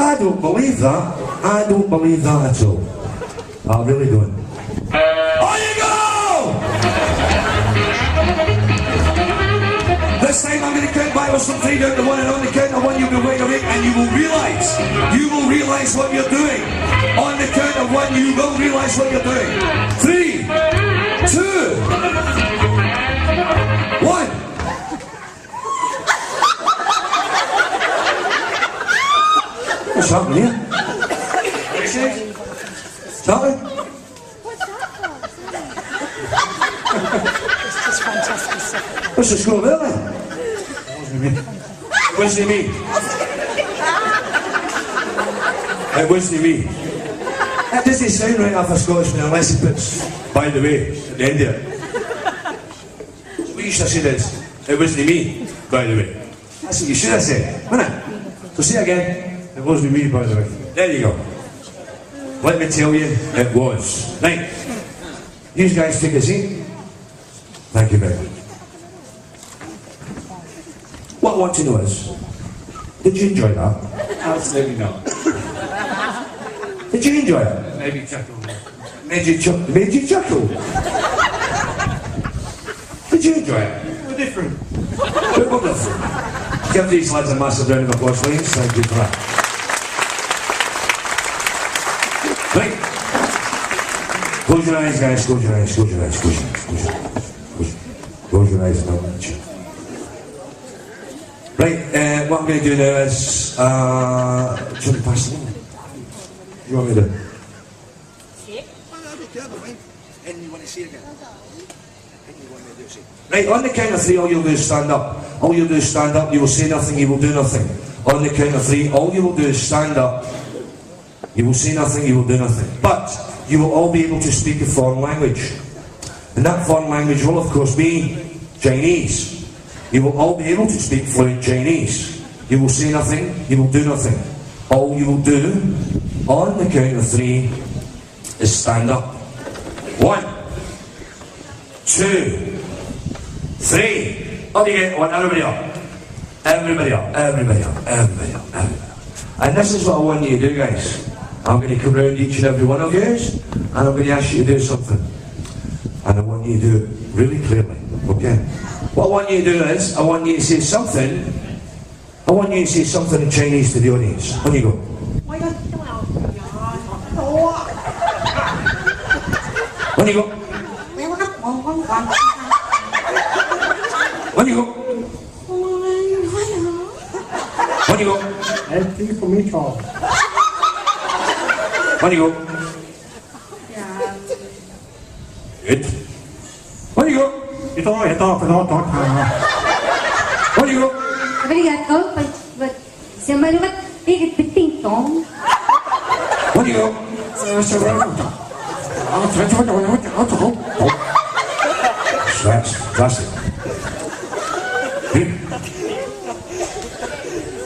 I don't believe that. I don't believe that at all. I really don't. On you go! This time I'm going to count backwards from 3 down to 1, and on the count of 1 you'll be wide awake and you will realise what you're doing. On the count of 1 you will realise what you're doing. 3, 2, 1. What's happening here? Nothing? It's just fantastic stuff. What's the score there then? It wasn't me. It wasn't me. That doesn't sound right after Scotsman unless he puts, by the way, at the end of it. So what you should have said is, it wasn't me, by the way. That's what you should have said, wasn't it? So say it again. It wasn't me, by the way. There you go. Let me tell you, it was. Right. You guys take a seat. Thank you very much. What I want to know is, did you enjoy that? Absolutely not. Did you enjoy it? Maybe chuckle. Made you chuckle? Did you enjoy it? We're different. But wonderful. Give these lads a massive round of applause, please. Thank you for that. Right. Close your eyes, guys. Close your eyes. Close your eyes. Close your eyes. Close your eyes. Close your eyes now. Right, what I'm going to do now is, should we pass along? What do you want me to do? Right, on the count of three, all you'll do is stand up. All you'll do is stand up, you will say nothing, you will do nothing. On the count of three, all you will do is stand up. You will say nothing, you will do nothing. But you will all be able to speak a foreign language. And that foreign language will, of course, be Chinese. You will all be able to speak fluent Chinese. You will say nothing, you will do nothing. All you will do, on the count of three, is stand up. 1, 2, 3. Up you get. One, everybody up. Everybody up, everybody up, everybody up, everybody up. And this is what I want you to do, guys. I'm going to come round each and every one of you, and I'm going to ask you to do something. And I want you to do it really clearly, okay? What I want you to do is, I want you to say something. I want you to say something in Chinese to the audience. On you go. On you go. On you go. On you go. Empty for me, Charles. On you go. Good. On you go. Ito. On you go. Obrigado. Se me lembra de pintom. On you go. That's it.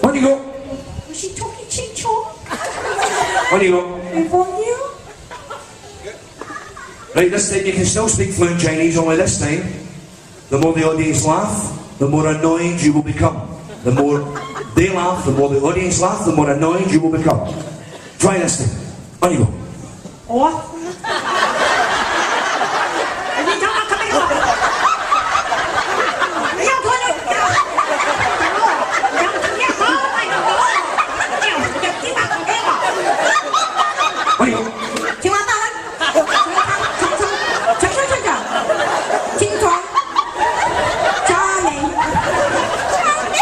On you go. Was she talking ching-chong? On you go. Before you? Right, this time you can still speak fluent Chinese, only this time, the more the audience laugh, the more annoying you will become. The more they laugh, the more the audience laugh, the more annoying you will become. Try this time. On you go. What?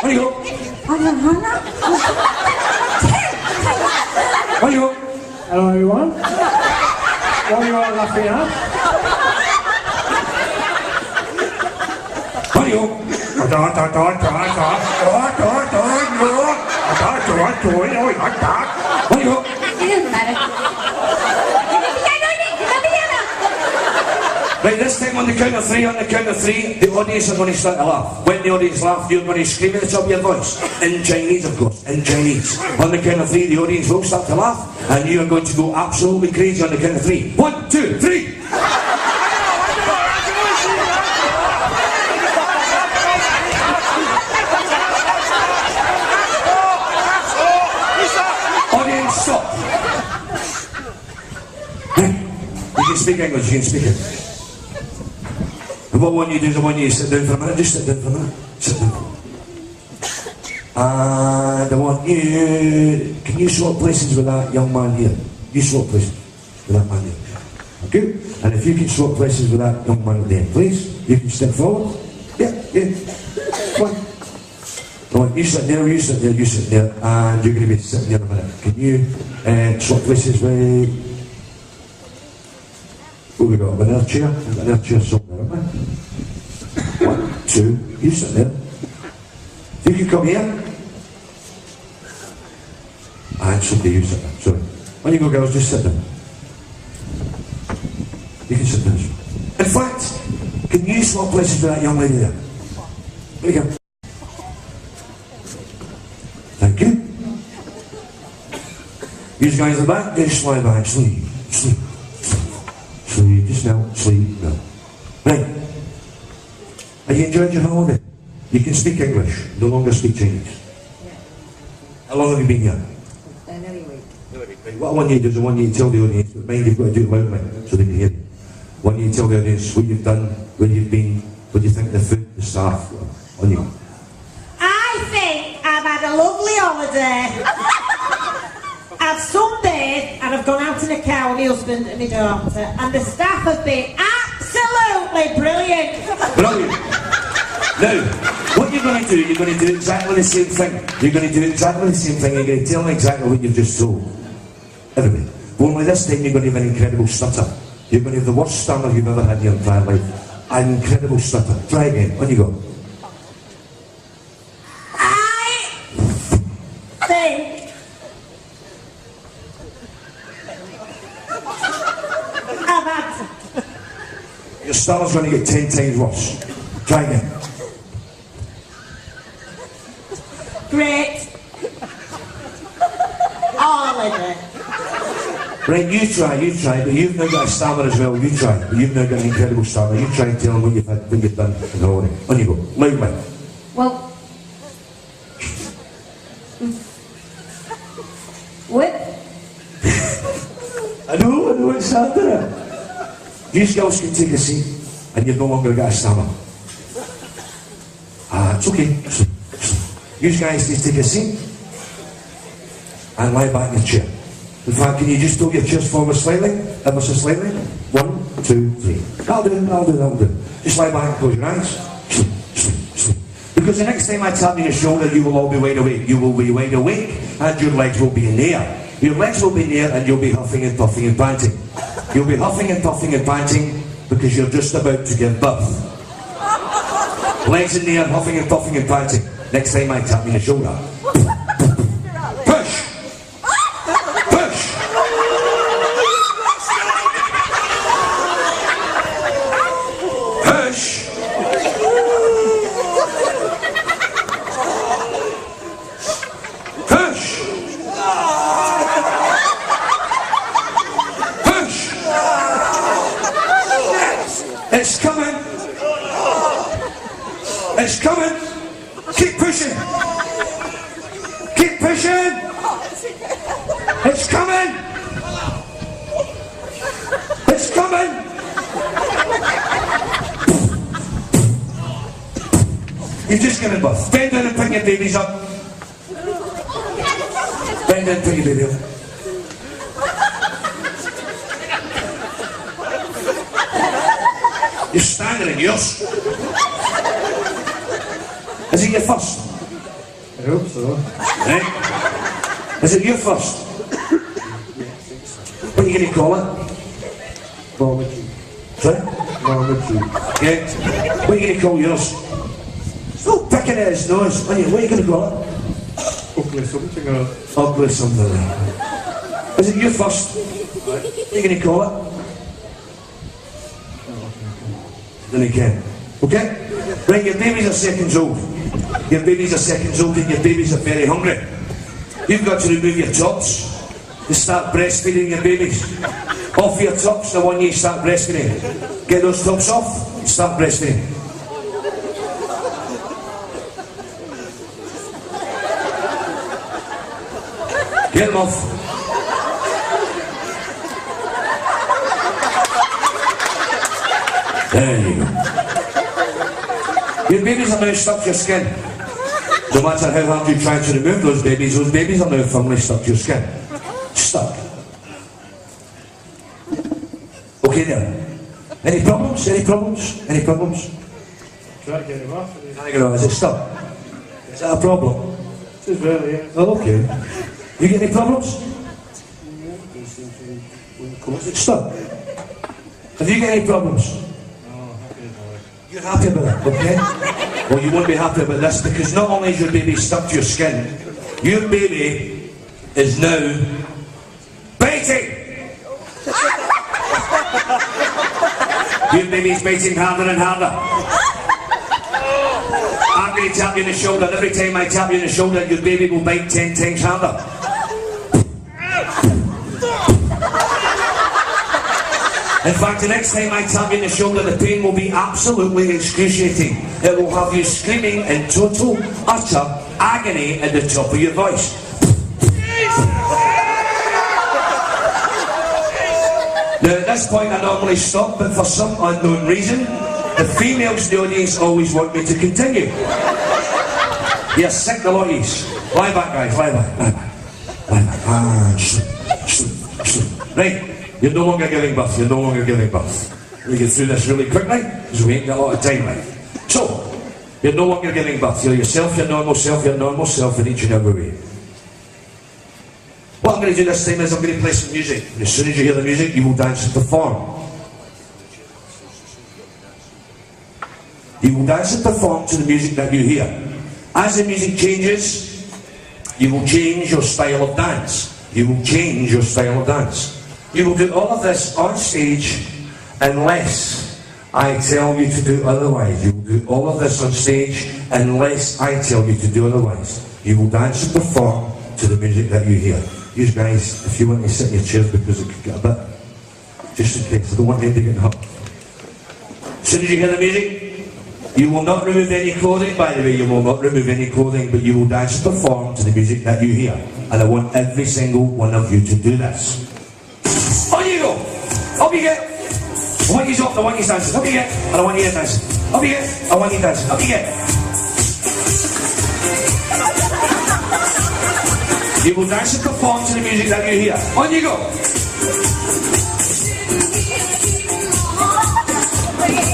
On you go. On you go. On you go. Hello, everyone. What are you all laughing at? On you go. On you go. It doesn't matter. Right, this time on the count of three, the audience are going to start to laugh. When the audience laugh, you're going to scream at the top of your voice. In Chinese, of course, in Chinese. On the count of three, the audience will start to laugh, and you are going to go absolutely crazy on the count of three. 1, 2, 3! Audience, stop! You can speak English, you can speak it. What I want you to do is I want you to sit down for a minute. Just sit down for a minute. Sit down. And I want you... Can you swap places with that young man here? You swap places with that man here. Okay? And if you can swap places with that young man there, please. You can step forward. Yeah. Come on. I want you sit there, you sit there, you sit there. And you're going to be sitting there in a minute. Can you swap places with... Oh, we got another chair. Another chair somewhere, haven't we? 1, 2, you sit there. If you can come here. And somebody, you sit there. Sorry. When you go, girls, just sit down. You can sit down. In fact, can you swap places with that young lady there? There you go. Thank you. You guys in the back, just slide back, sleep. Sleep, just now, sleep now. Right. Are you enjoying your holiday? You can speak English, no longer speak Chinese. Yeah. How long have you been here? Another week. Right. What I want you to do is I want you to tell the audience, but mind you've got to do it loudly so they can hear you. I want you to tell the audience what you've done, where you've been, what you think of the food, the staff, on you. I think I've had a lovely holiday. I've sunbathed and I've gone out in a car with my husband and my daughter, and the staff have been absolutely brilliant. Brilliant. Now, what what you're going to do exactly the same thing. You're going to do exactly the same thing. You're going to tell me exactly what you've just told. Everybody. But only this time you're going to have an incredible stutter. You're going to have the worst stammer you've ever had in your entire life. An incredible stutter. Try again. On you go. Your stutter's going to get 10 times worse. Try again. Great. Oliver. Right, you try, but you've now got a stammer as well. You try, but you've now got an incredible stammer. You try and tell them what you've had, what you've done in the holiday. On you go, loudly. Well, whip. I know it's happening. You girls can take a seat, and you've no longer got a stammer. It's okay. You guys just take a seat, and lie back in your chair. In fact, can you just tilt your chairs forward slightly, ever so slightly? 1, 2, 3. That'll do. Just lie back and close your eyes. Because the next time I tap you on your shoulder, you will all be wide awake. You will be wide awake, and your legs will be in the air. Your legs will be in the air, and you'll be huffing and puffing and panting. You'll be huffing and puffing and panting because you're just about to give birth. Legs in the air, huffing and puffing and panting. Next time I tap you on the shoulder. Push! Push! Push! Push! Push! It's coming! It's coming! Keep pushing! Keep pushing! It's coming! It's coming! You're just gonna birth. Bend down and pick your babies up. Bend down and pick your baby up. You're standing in yours. Is it your first? I hope so. Right? Is it your first? What are you going to call it? Marmaduke. Sorry? Marmaduke. Yeah. What are you going to call yours? Still picking at his nose. What are you going to call it? Ugly something or... Ugly something. Is it your first? What are you going to call it? Then you can. Okay? Right, your babies are seconds old. Your babies are seconds old and your babies are very hungry. You've got to remove your tops to start breastfeeding your babies. Off your tops, the one you start breastfeeding. Get those tops off and start breastfeeding. Get them off. There you go. Your babies are now stuck to your skin. No matter how hard you try to remove those babies are now firmly stuck to your skin. Stuck. Okay there. Any problems? Any problems? Any problems? Try to get him off. Is it stuck? Is that a problem? It is really, yeah. Oh, okay. You get any problems? He seems to be Is it stuck? Have you got any problems? No, happy about it. You're happy about it, okay? Well, you won't be happy about this because not only is your baby stuck to your skin, your baby is now biting! Your baby's biting harder and harder. I'm going to tap you on the shoulder. Every time I tap you on the shoulder, your baby will bite 10 times harder. In fact, the next time I tap you on the shoulder, the pain will be absolutely excruciating. It will have you screaming in total, utter agony at the top of your voice. Now, at this point, I normally stop, but for some unknown reason, the females in the audience always want me to continue. You're sick, the lot of yous. Lie back, guys, lie back, lie back. Lie back. Right. You're no longer giving birth, you're no longer giving birth. We get through this really quickly, because we ain't got a lot of time left. So, You're no longer giving birth. You're yourself, your normal self in each and every way. What I'm going to do this time is I'm going to play some music. And as soon as you hear the music, you will dance and perform. You will dance and perform to the music that you hear. As the music changes, you will change your style of dance. You will change your style of dance. You will do all of this on stage unless I tell you to do otherwise. You will do all of this on stage unless I tell you to do otherwise. You will dance and perform to the music that you hear. You guys, if you want to sit in your chairs because it could get a bit, just in case, I don't want them to get hurt. As soon as you hear the music, you will not remove any clothing, by the way, you will not remove any clothing, but you will dance and perform to the music that you hear. And I want every single one of you to do this. On you go! Up you get! I want you up, I want you dancing. Up you get! And I want you dancing. Up you get! I want you dancing. Up you get! You will dance and perform to the music that you hear. On you go!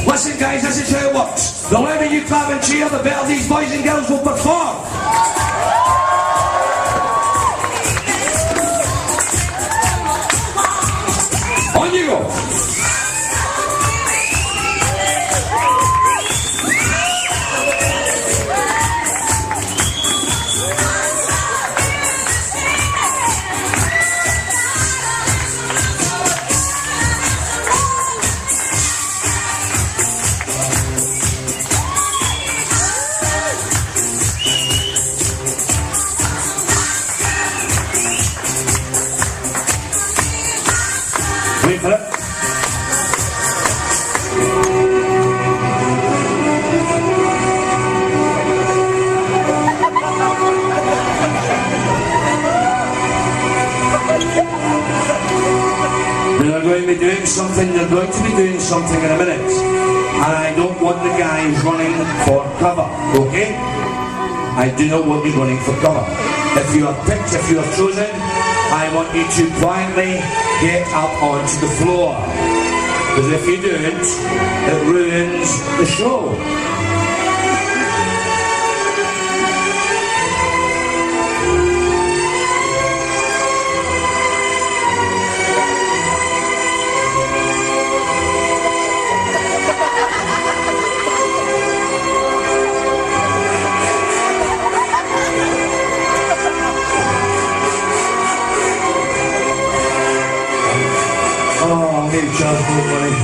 Listen guys, this is how it works. The louder you clap and cheer, the better these boys and girls will perform. On you go! Wait for it. We are going to be doing something, they're going to be doing something in a minute. And I don't want the guys running for cover, okay? I do not want you running for cover. If you are picked, if you are chosen, I want you to quietly get up onto the floor. Because if you don't, it ruins the show. Oh, hey, Charles, good morning.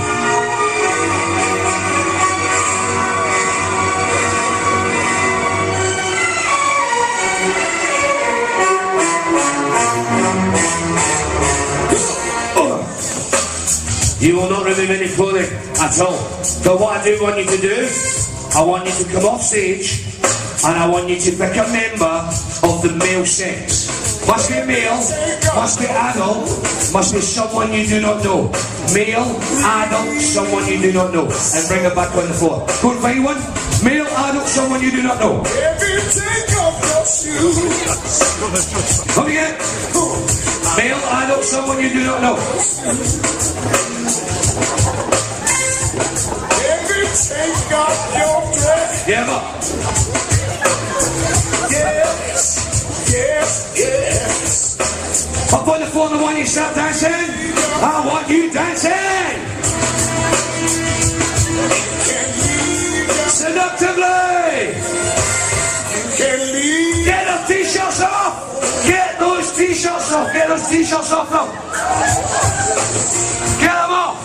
You will not remove any clothing at all. But what I do want you to do, I want you to come off stage and I want you to pick a member of the male sex. Must be male, must be adult, must be someone you do not know. Male, adult, someone you do not know. And bring it back on the floor. Go and find one. Male, adult, someone you do not know. If you take off your shoes. Come again. Male, adult, someone you do not know. If you take off your dress. Get him up. Yes, yes, yes. Up on the floor, the one you start dancing. I want you dancing. Seductively. You can leave. Get those t-shirts off. Get those t-shirts off. Get those t-shirts off now. Get them off.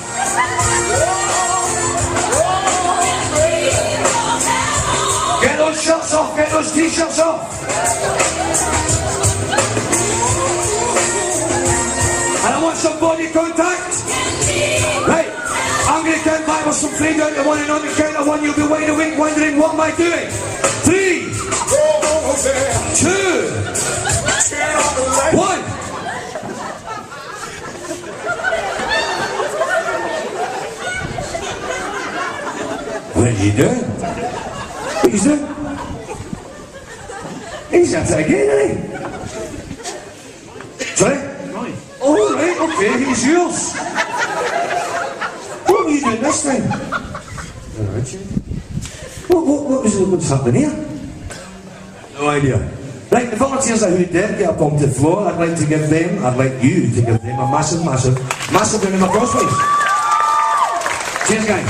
Get those shirts off. Get those t-shirts off. And I want some body contact. Right, I'm going to count back with some play down to one, and on the count of one you'll be wide awake wondering what am I doing. 3, 2, 1. What are you doing? What he's doing? He's at it again, isn't he? Sorry? Right. Oh, right, okay, he's yours. What are you doing this time? Alright, What's happening here? No idea. Right, the volunteers are who did get up onto the floor. I'd like you to give them a massive round of applause, please. Cheers, guys.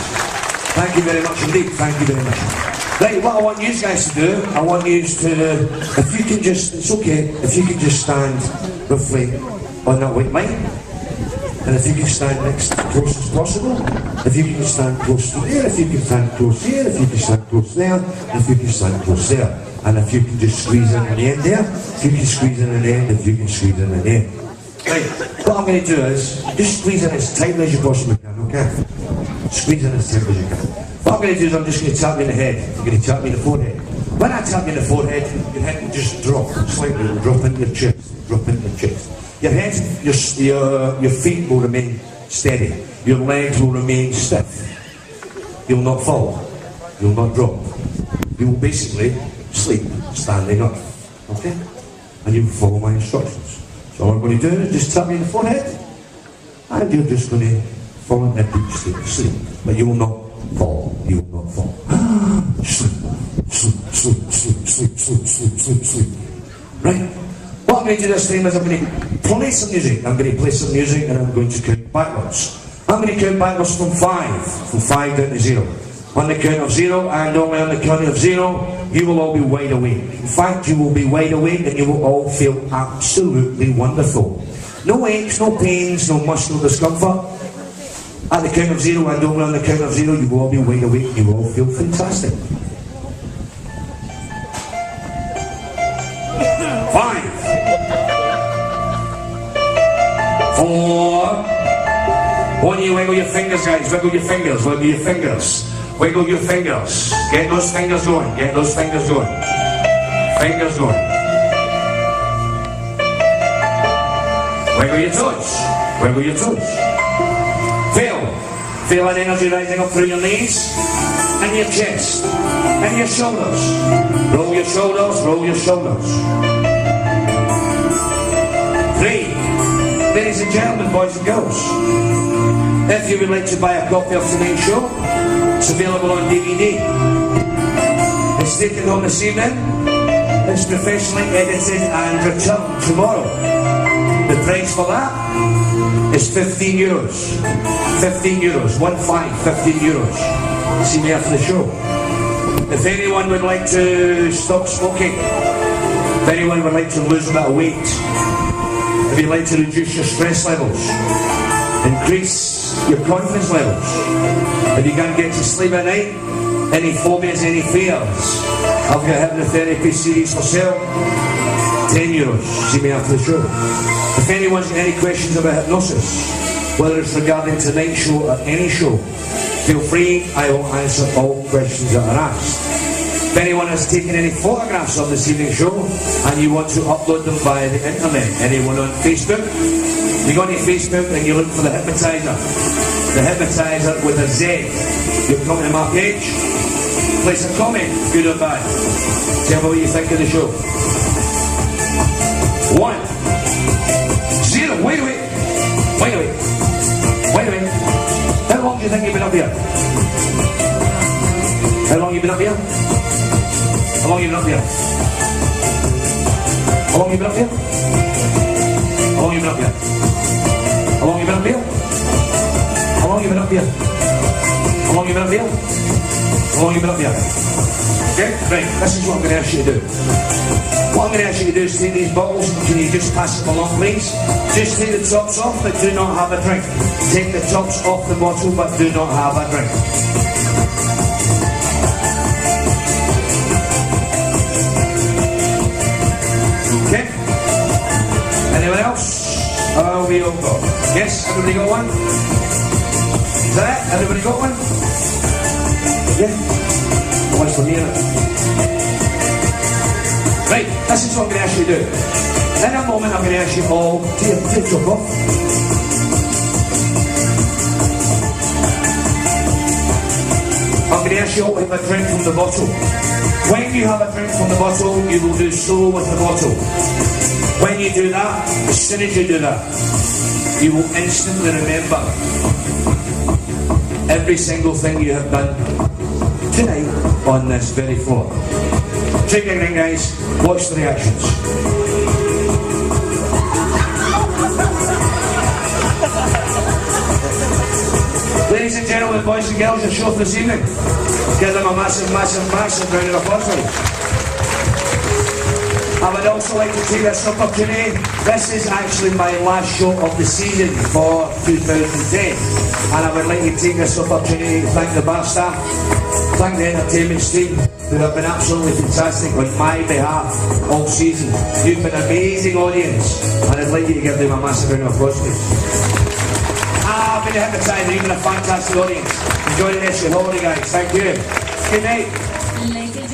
Thank you very much indeed. Thank you very much. Right, what I want you guys to do, I want you to, if you can just, it's okay, if you can just stand roughly on that white line, and if you can stand next close as possible, if you can stand close to there, if you can stand close here, if you can stand close there, if you can stand close there, and if you can just squeeze in the end there, if you can squeeze in the end, if you can squeeze in the end. Right, what I'm going to do is, just squeeze in as tightly as you possibly can, okay? Squeeze in as tightly as you can. What I'm going to do is I'm just going to tap you in the head. I'm going to tap you in the forehead. When I tap you in the forehead, your head will just drop slightly. It will drop into your chest. Drop into your chest. Your head, your feet will remain steady. Your legs will remain stiff. You'll not fall. You'll not drop. You will basically sleep standing up. Okay? And you will follow my instructions. So what I'm going to do is just tap you in the forehead, and you're just going to fall into a deep sleep. But you will not fall. You will not fall. Sleep, sleep, sleep, sleep, sleep, sleep, sleep, sleep, sleep. Right? What I'm going to do this time is I'm going to play some music. I'm going to play some music and I'm going to count backwards. I'm going to count backwards from 5 down to 0. On the count of 0 and only on the count of 0, you will all be wide awake. In fact, you will be wide awake and you will all feel absolutely wonderful. No aches, no pains, no muscle discomfort. At the count of 0 and only on the count of 0, you will all be wide awake. You will all feel fantastic. 5, 4. When you wiggle your fingers, guys, wiggle your fingers, wiggle your fingers. Wiggle your fingers. Get those fingers going. Get those fingers going. Fingers going. Wiggle your toes. Wiggle your toes. Feel that energy rising up through your knees and your chest and your shoulders. Roll your shoulders, roll your shoulders. 3. Ladies and gentlemen, boys and girls, if you would like to buy a copy of tonight's show, it's available on DVD. It's taken home this evening. It's professionally edited and returned tomorrow. The price for that is €15. 15 euros. 15 euros. See me after the show. If anyone would like to stop smoking, if anyone would like to lose a bit of weight, if you'd like to reduce your stress levels, increase your confidence levels, if you can't get to sleep at night, any phobias, any fears, I've got a hypnotherapy series for sale. €10. See me after the show. If anyone's got any questions about hypnosis, whether it's regarding tonight's show or any show, feel free, I will answer all questions that are asked. If anyone has taken any photographs of this evening's show and you want to upload them via the internet, anyone on Facebook, you go on your Facebook and you look for the Hypnotiser with a Z. You come to my page, place a comment, good or bad. Tell me what you think of the show. 1, 0, wait a minute. How long do you think you've been up here? How long you been up here? How long you been up here? How long you been up here? How long you been up here? How long you been up here? How long you been up here? How long you been up here? How long you been up here? Okay, right, this is what I'm going to ask you to do. What I'm going to ask you to do is take these bottles, can you just pass them along please? Just take the tops off but do not have a drink. Take the tops off the bottle but do not have a drink. Okay? Anyone else? Oh, we all got. Yes? Everybody got one? Is that it? Everybody got one? Yeah? One's for me, isn't it? Right, this is what I'm going to ask you to do. In a moment I'm going to ask you all to take your cup. I'm going to ask you all to have a drink from the bottle. When you have a drink from the bottle, you will do so with the bottle. When you do that, as soon as you do that, you will instantly remember every single thing you have done tonight on this very floor. Take it in, guys. Watch the reactions. Ladies and gentlemen, boys and girls, your show for this evening. Give them a massive, massive, massive round of applause, please. I would also like to take this opportunity. This is actually my last show of the season for 2010. And I would like to take this opportunity to thank the bar staff, thank the entertainment team, who have been absolutely fantastic on my behalf all season. You've been an amazing audience, and I'd like you to give them a massive round of applause, please. I've been hypnotised, even a fantastic audience. Enjoy the rest of your holiday, guys. Thank you. Good night. Ladies